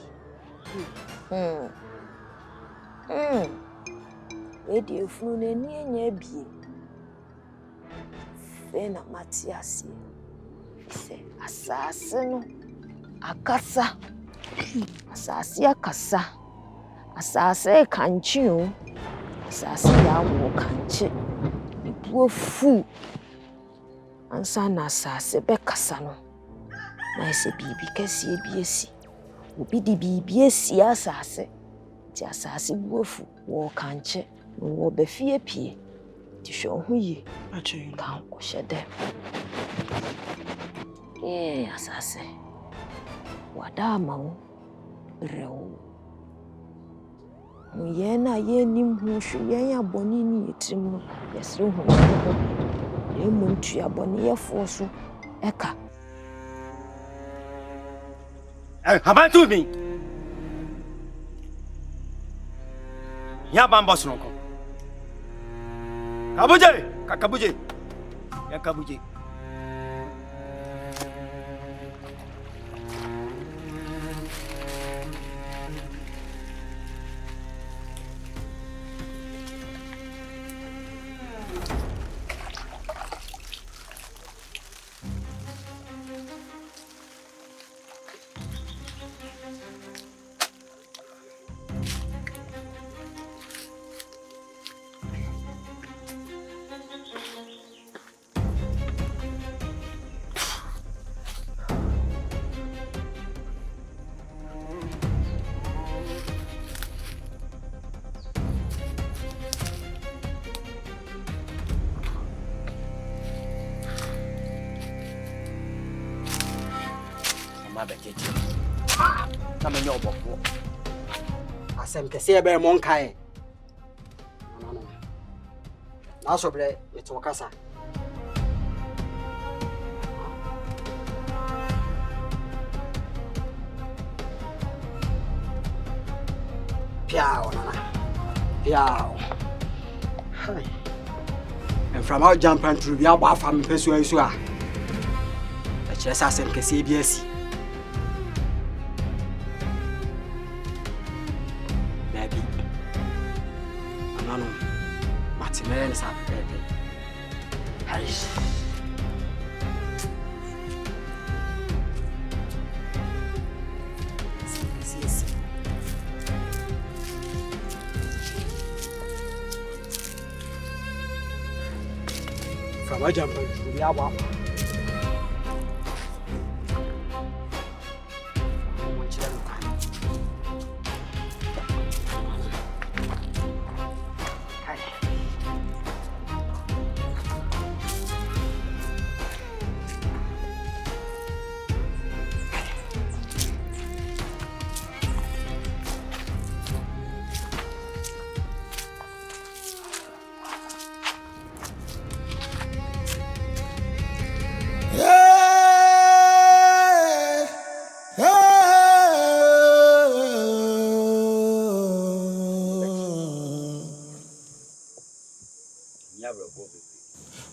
Edi efunu n'ani enya bie. Fe na Matias. Se asase no akasa. Asase akasa. Asase kanchi o. Asase ya wo kanchi. Ibu fu. Ansa na asase be kasa no. Na ese bibi kesi ebiesi. Obi di bibi esi asase. Ti asase buofu wo kanche wo be fie pie. Ti hwe ho yi. Ache. Kan ko hyede. Asase. Wada ma wo rewo. Yena ye nim hu hwe yen aboni ni yetrim no yesre hu no ye muntu aboni ye fo so eka Haban to me. Ya bamba sonko. Kabuje, kakabuje. Ya kabuje. Asem kese ebe mo nkae. No. Na so bre eto kasa. Piao nana. Piao. Hai. And from out jump and through bia ba fam peso iso a. E kire sa asem kese bi asi. Man, it's happy birthday. Harish. Yes. From a jumper to the hour.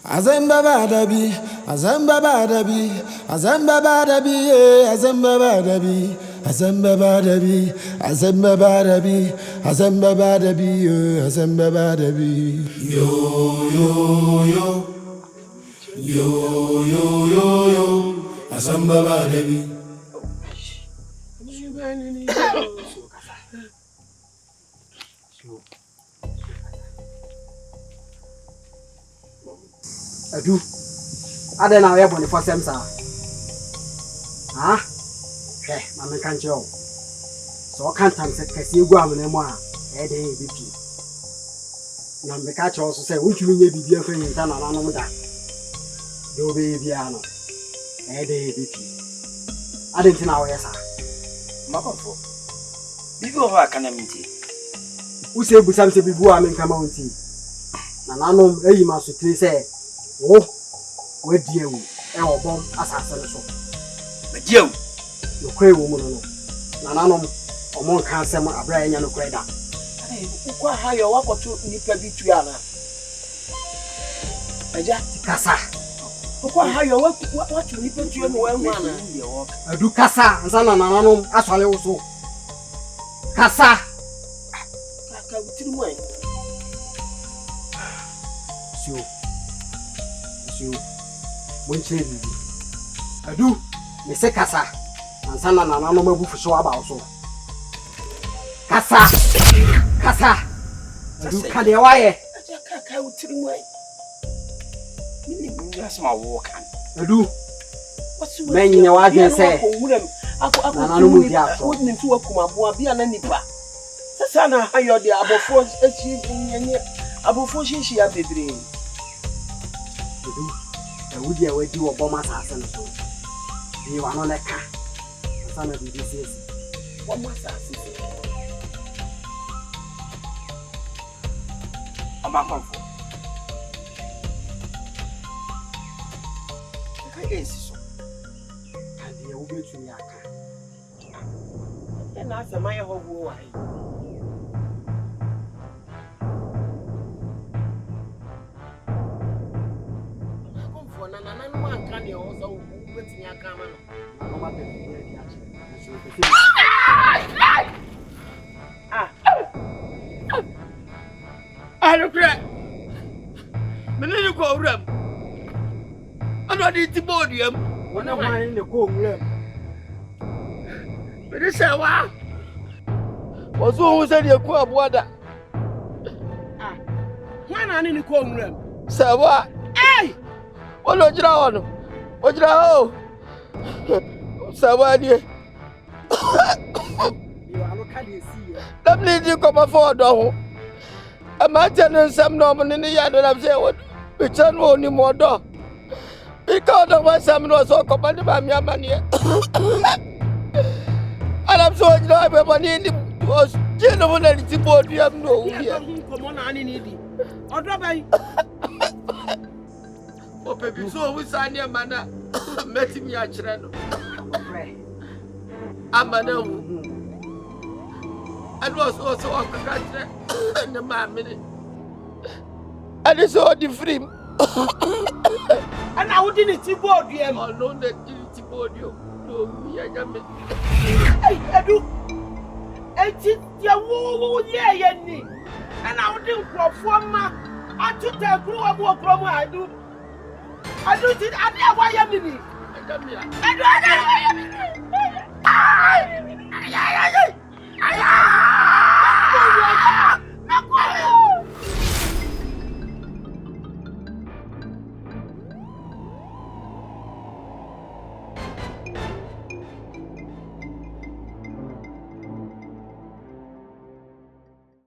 Azamba badabi, azamba badabi, azamba badabi, azamba badabi, azamba badabi, azamba badabi, azamba badabi, azamba badabi. Yo yo yo, yo yo yo yo, azamba badabi. Adu. Ade na we boni for sem sa. Ha? Ma me kan che o. So kan tam se kase egu amene mu a, e de e bibi. Na me ka che o so se untumi nye bibi afa nyinta na nanom da. De obe bia no. E de e bibi. Ade ntina wo yesa. Mabafo. Bibi o ha kana minti. Use busam se bibu a me nka ma unti. Na nanom eyi ma so tri se oh, where dear we, our bomb assassin. But you, no cray woman, Nanano, or more cancer, a brain and a cradle. Quite high or what to Nipa Bituana. I just Cassa. Quite high or what you Nipa to one. I do Cassa, and San Nanano, as I also. Cassa. So, when she I do, Miss Cassa, and Sana Nana Mabu for show about so. Cassa, Cassa, I do Kadiaway. I would tell you why. That's my walk. I do. What's the man you I can say? I wouldn't do a Kuma, be an Nipa. Sana, how you're the above force, above force, she had the dream. I would be away to a bomb assassin. You are on a car. Son of this is one assassin. Amakonfo. Yes, and you will be to me. And that's a my whole way. Come for an one can you also put in your camera. I don't cry. Menino go ram. I'm not eating podium. When I'm in the cold room. But this is why. Was always at your crab water. When I'm in the cold room. Sawa. Hey! What do you know? What do you know? Sawa, dear. You are not carrying see. Let me you come afford. I'm not telling some normal in the yard that I'm saying what we turn only more door. Because of what some was so commanded by me money. And I'm so glad everybody in the was genuine and it's about you have no here. Come on, I need it. Or drop by. Oh, baby, so we sign your manner. Met him your children. I'm a no. And was also a country and the man minute. And it's all the free. And I wouldn't see board you. I'm alone that you board you. No, we are coming. I do. And your woo, yeah, and I wouldn't perform. I took a crew of more promo. I do it. I never why I'm in it. I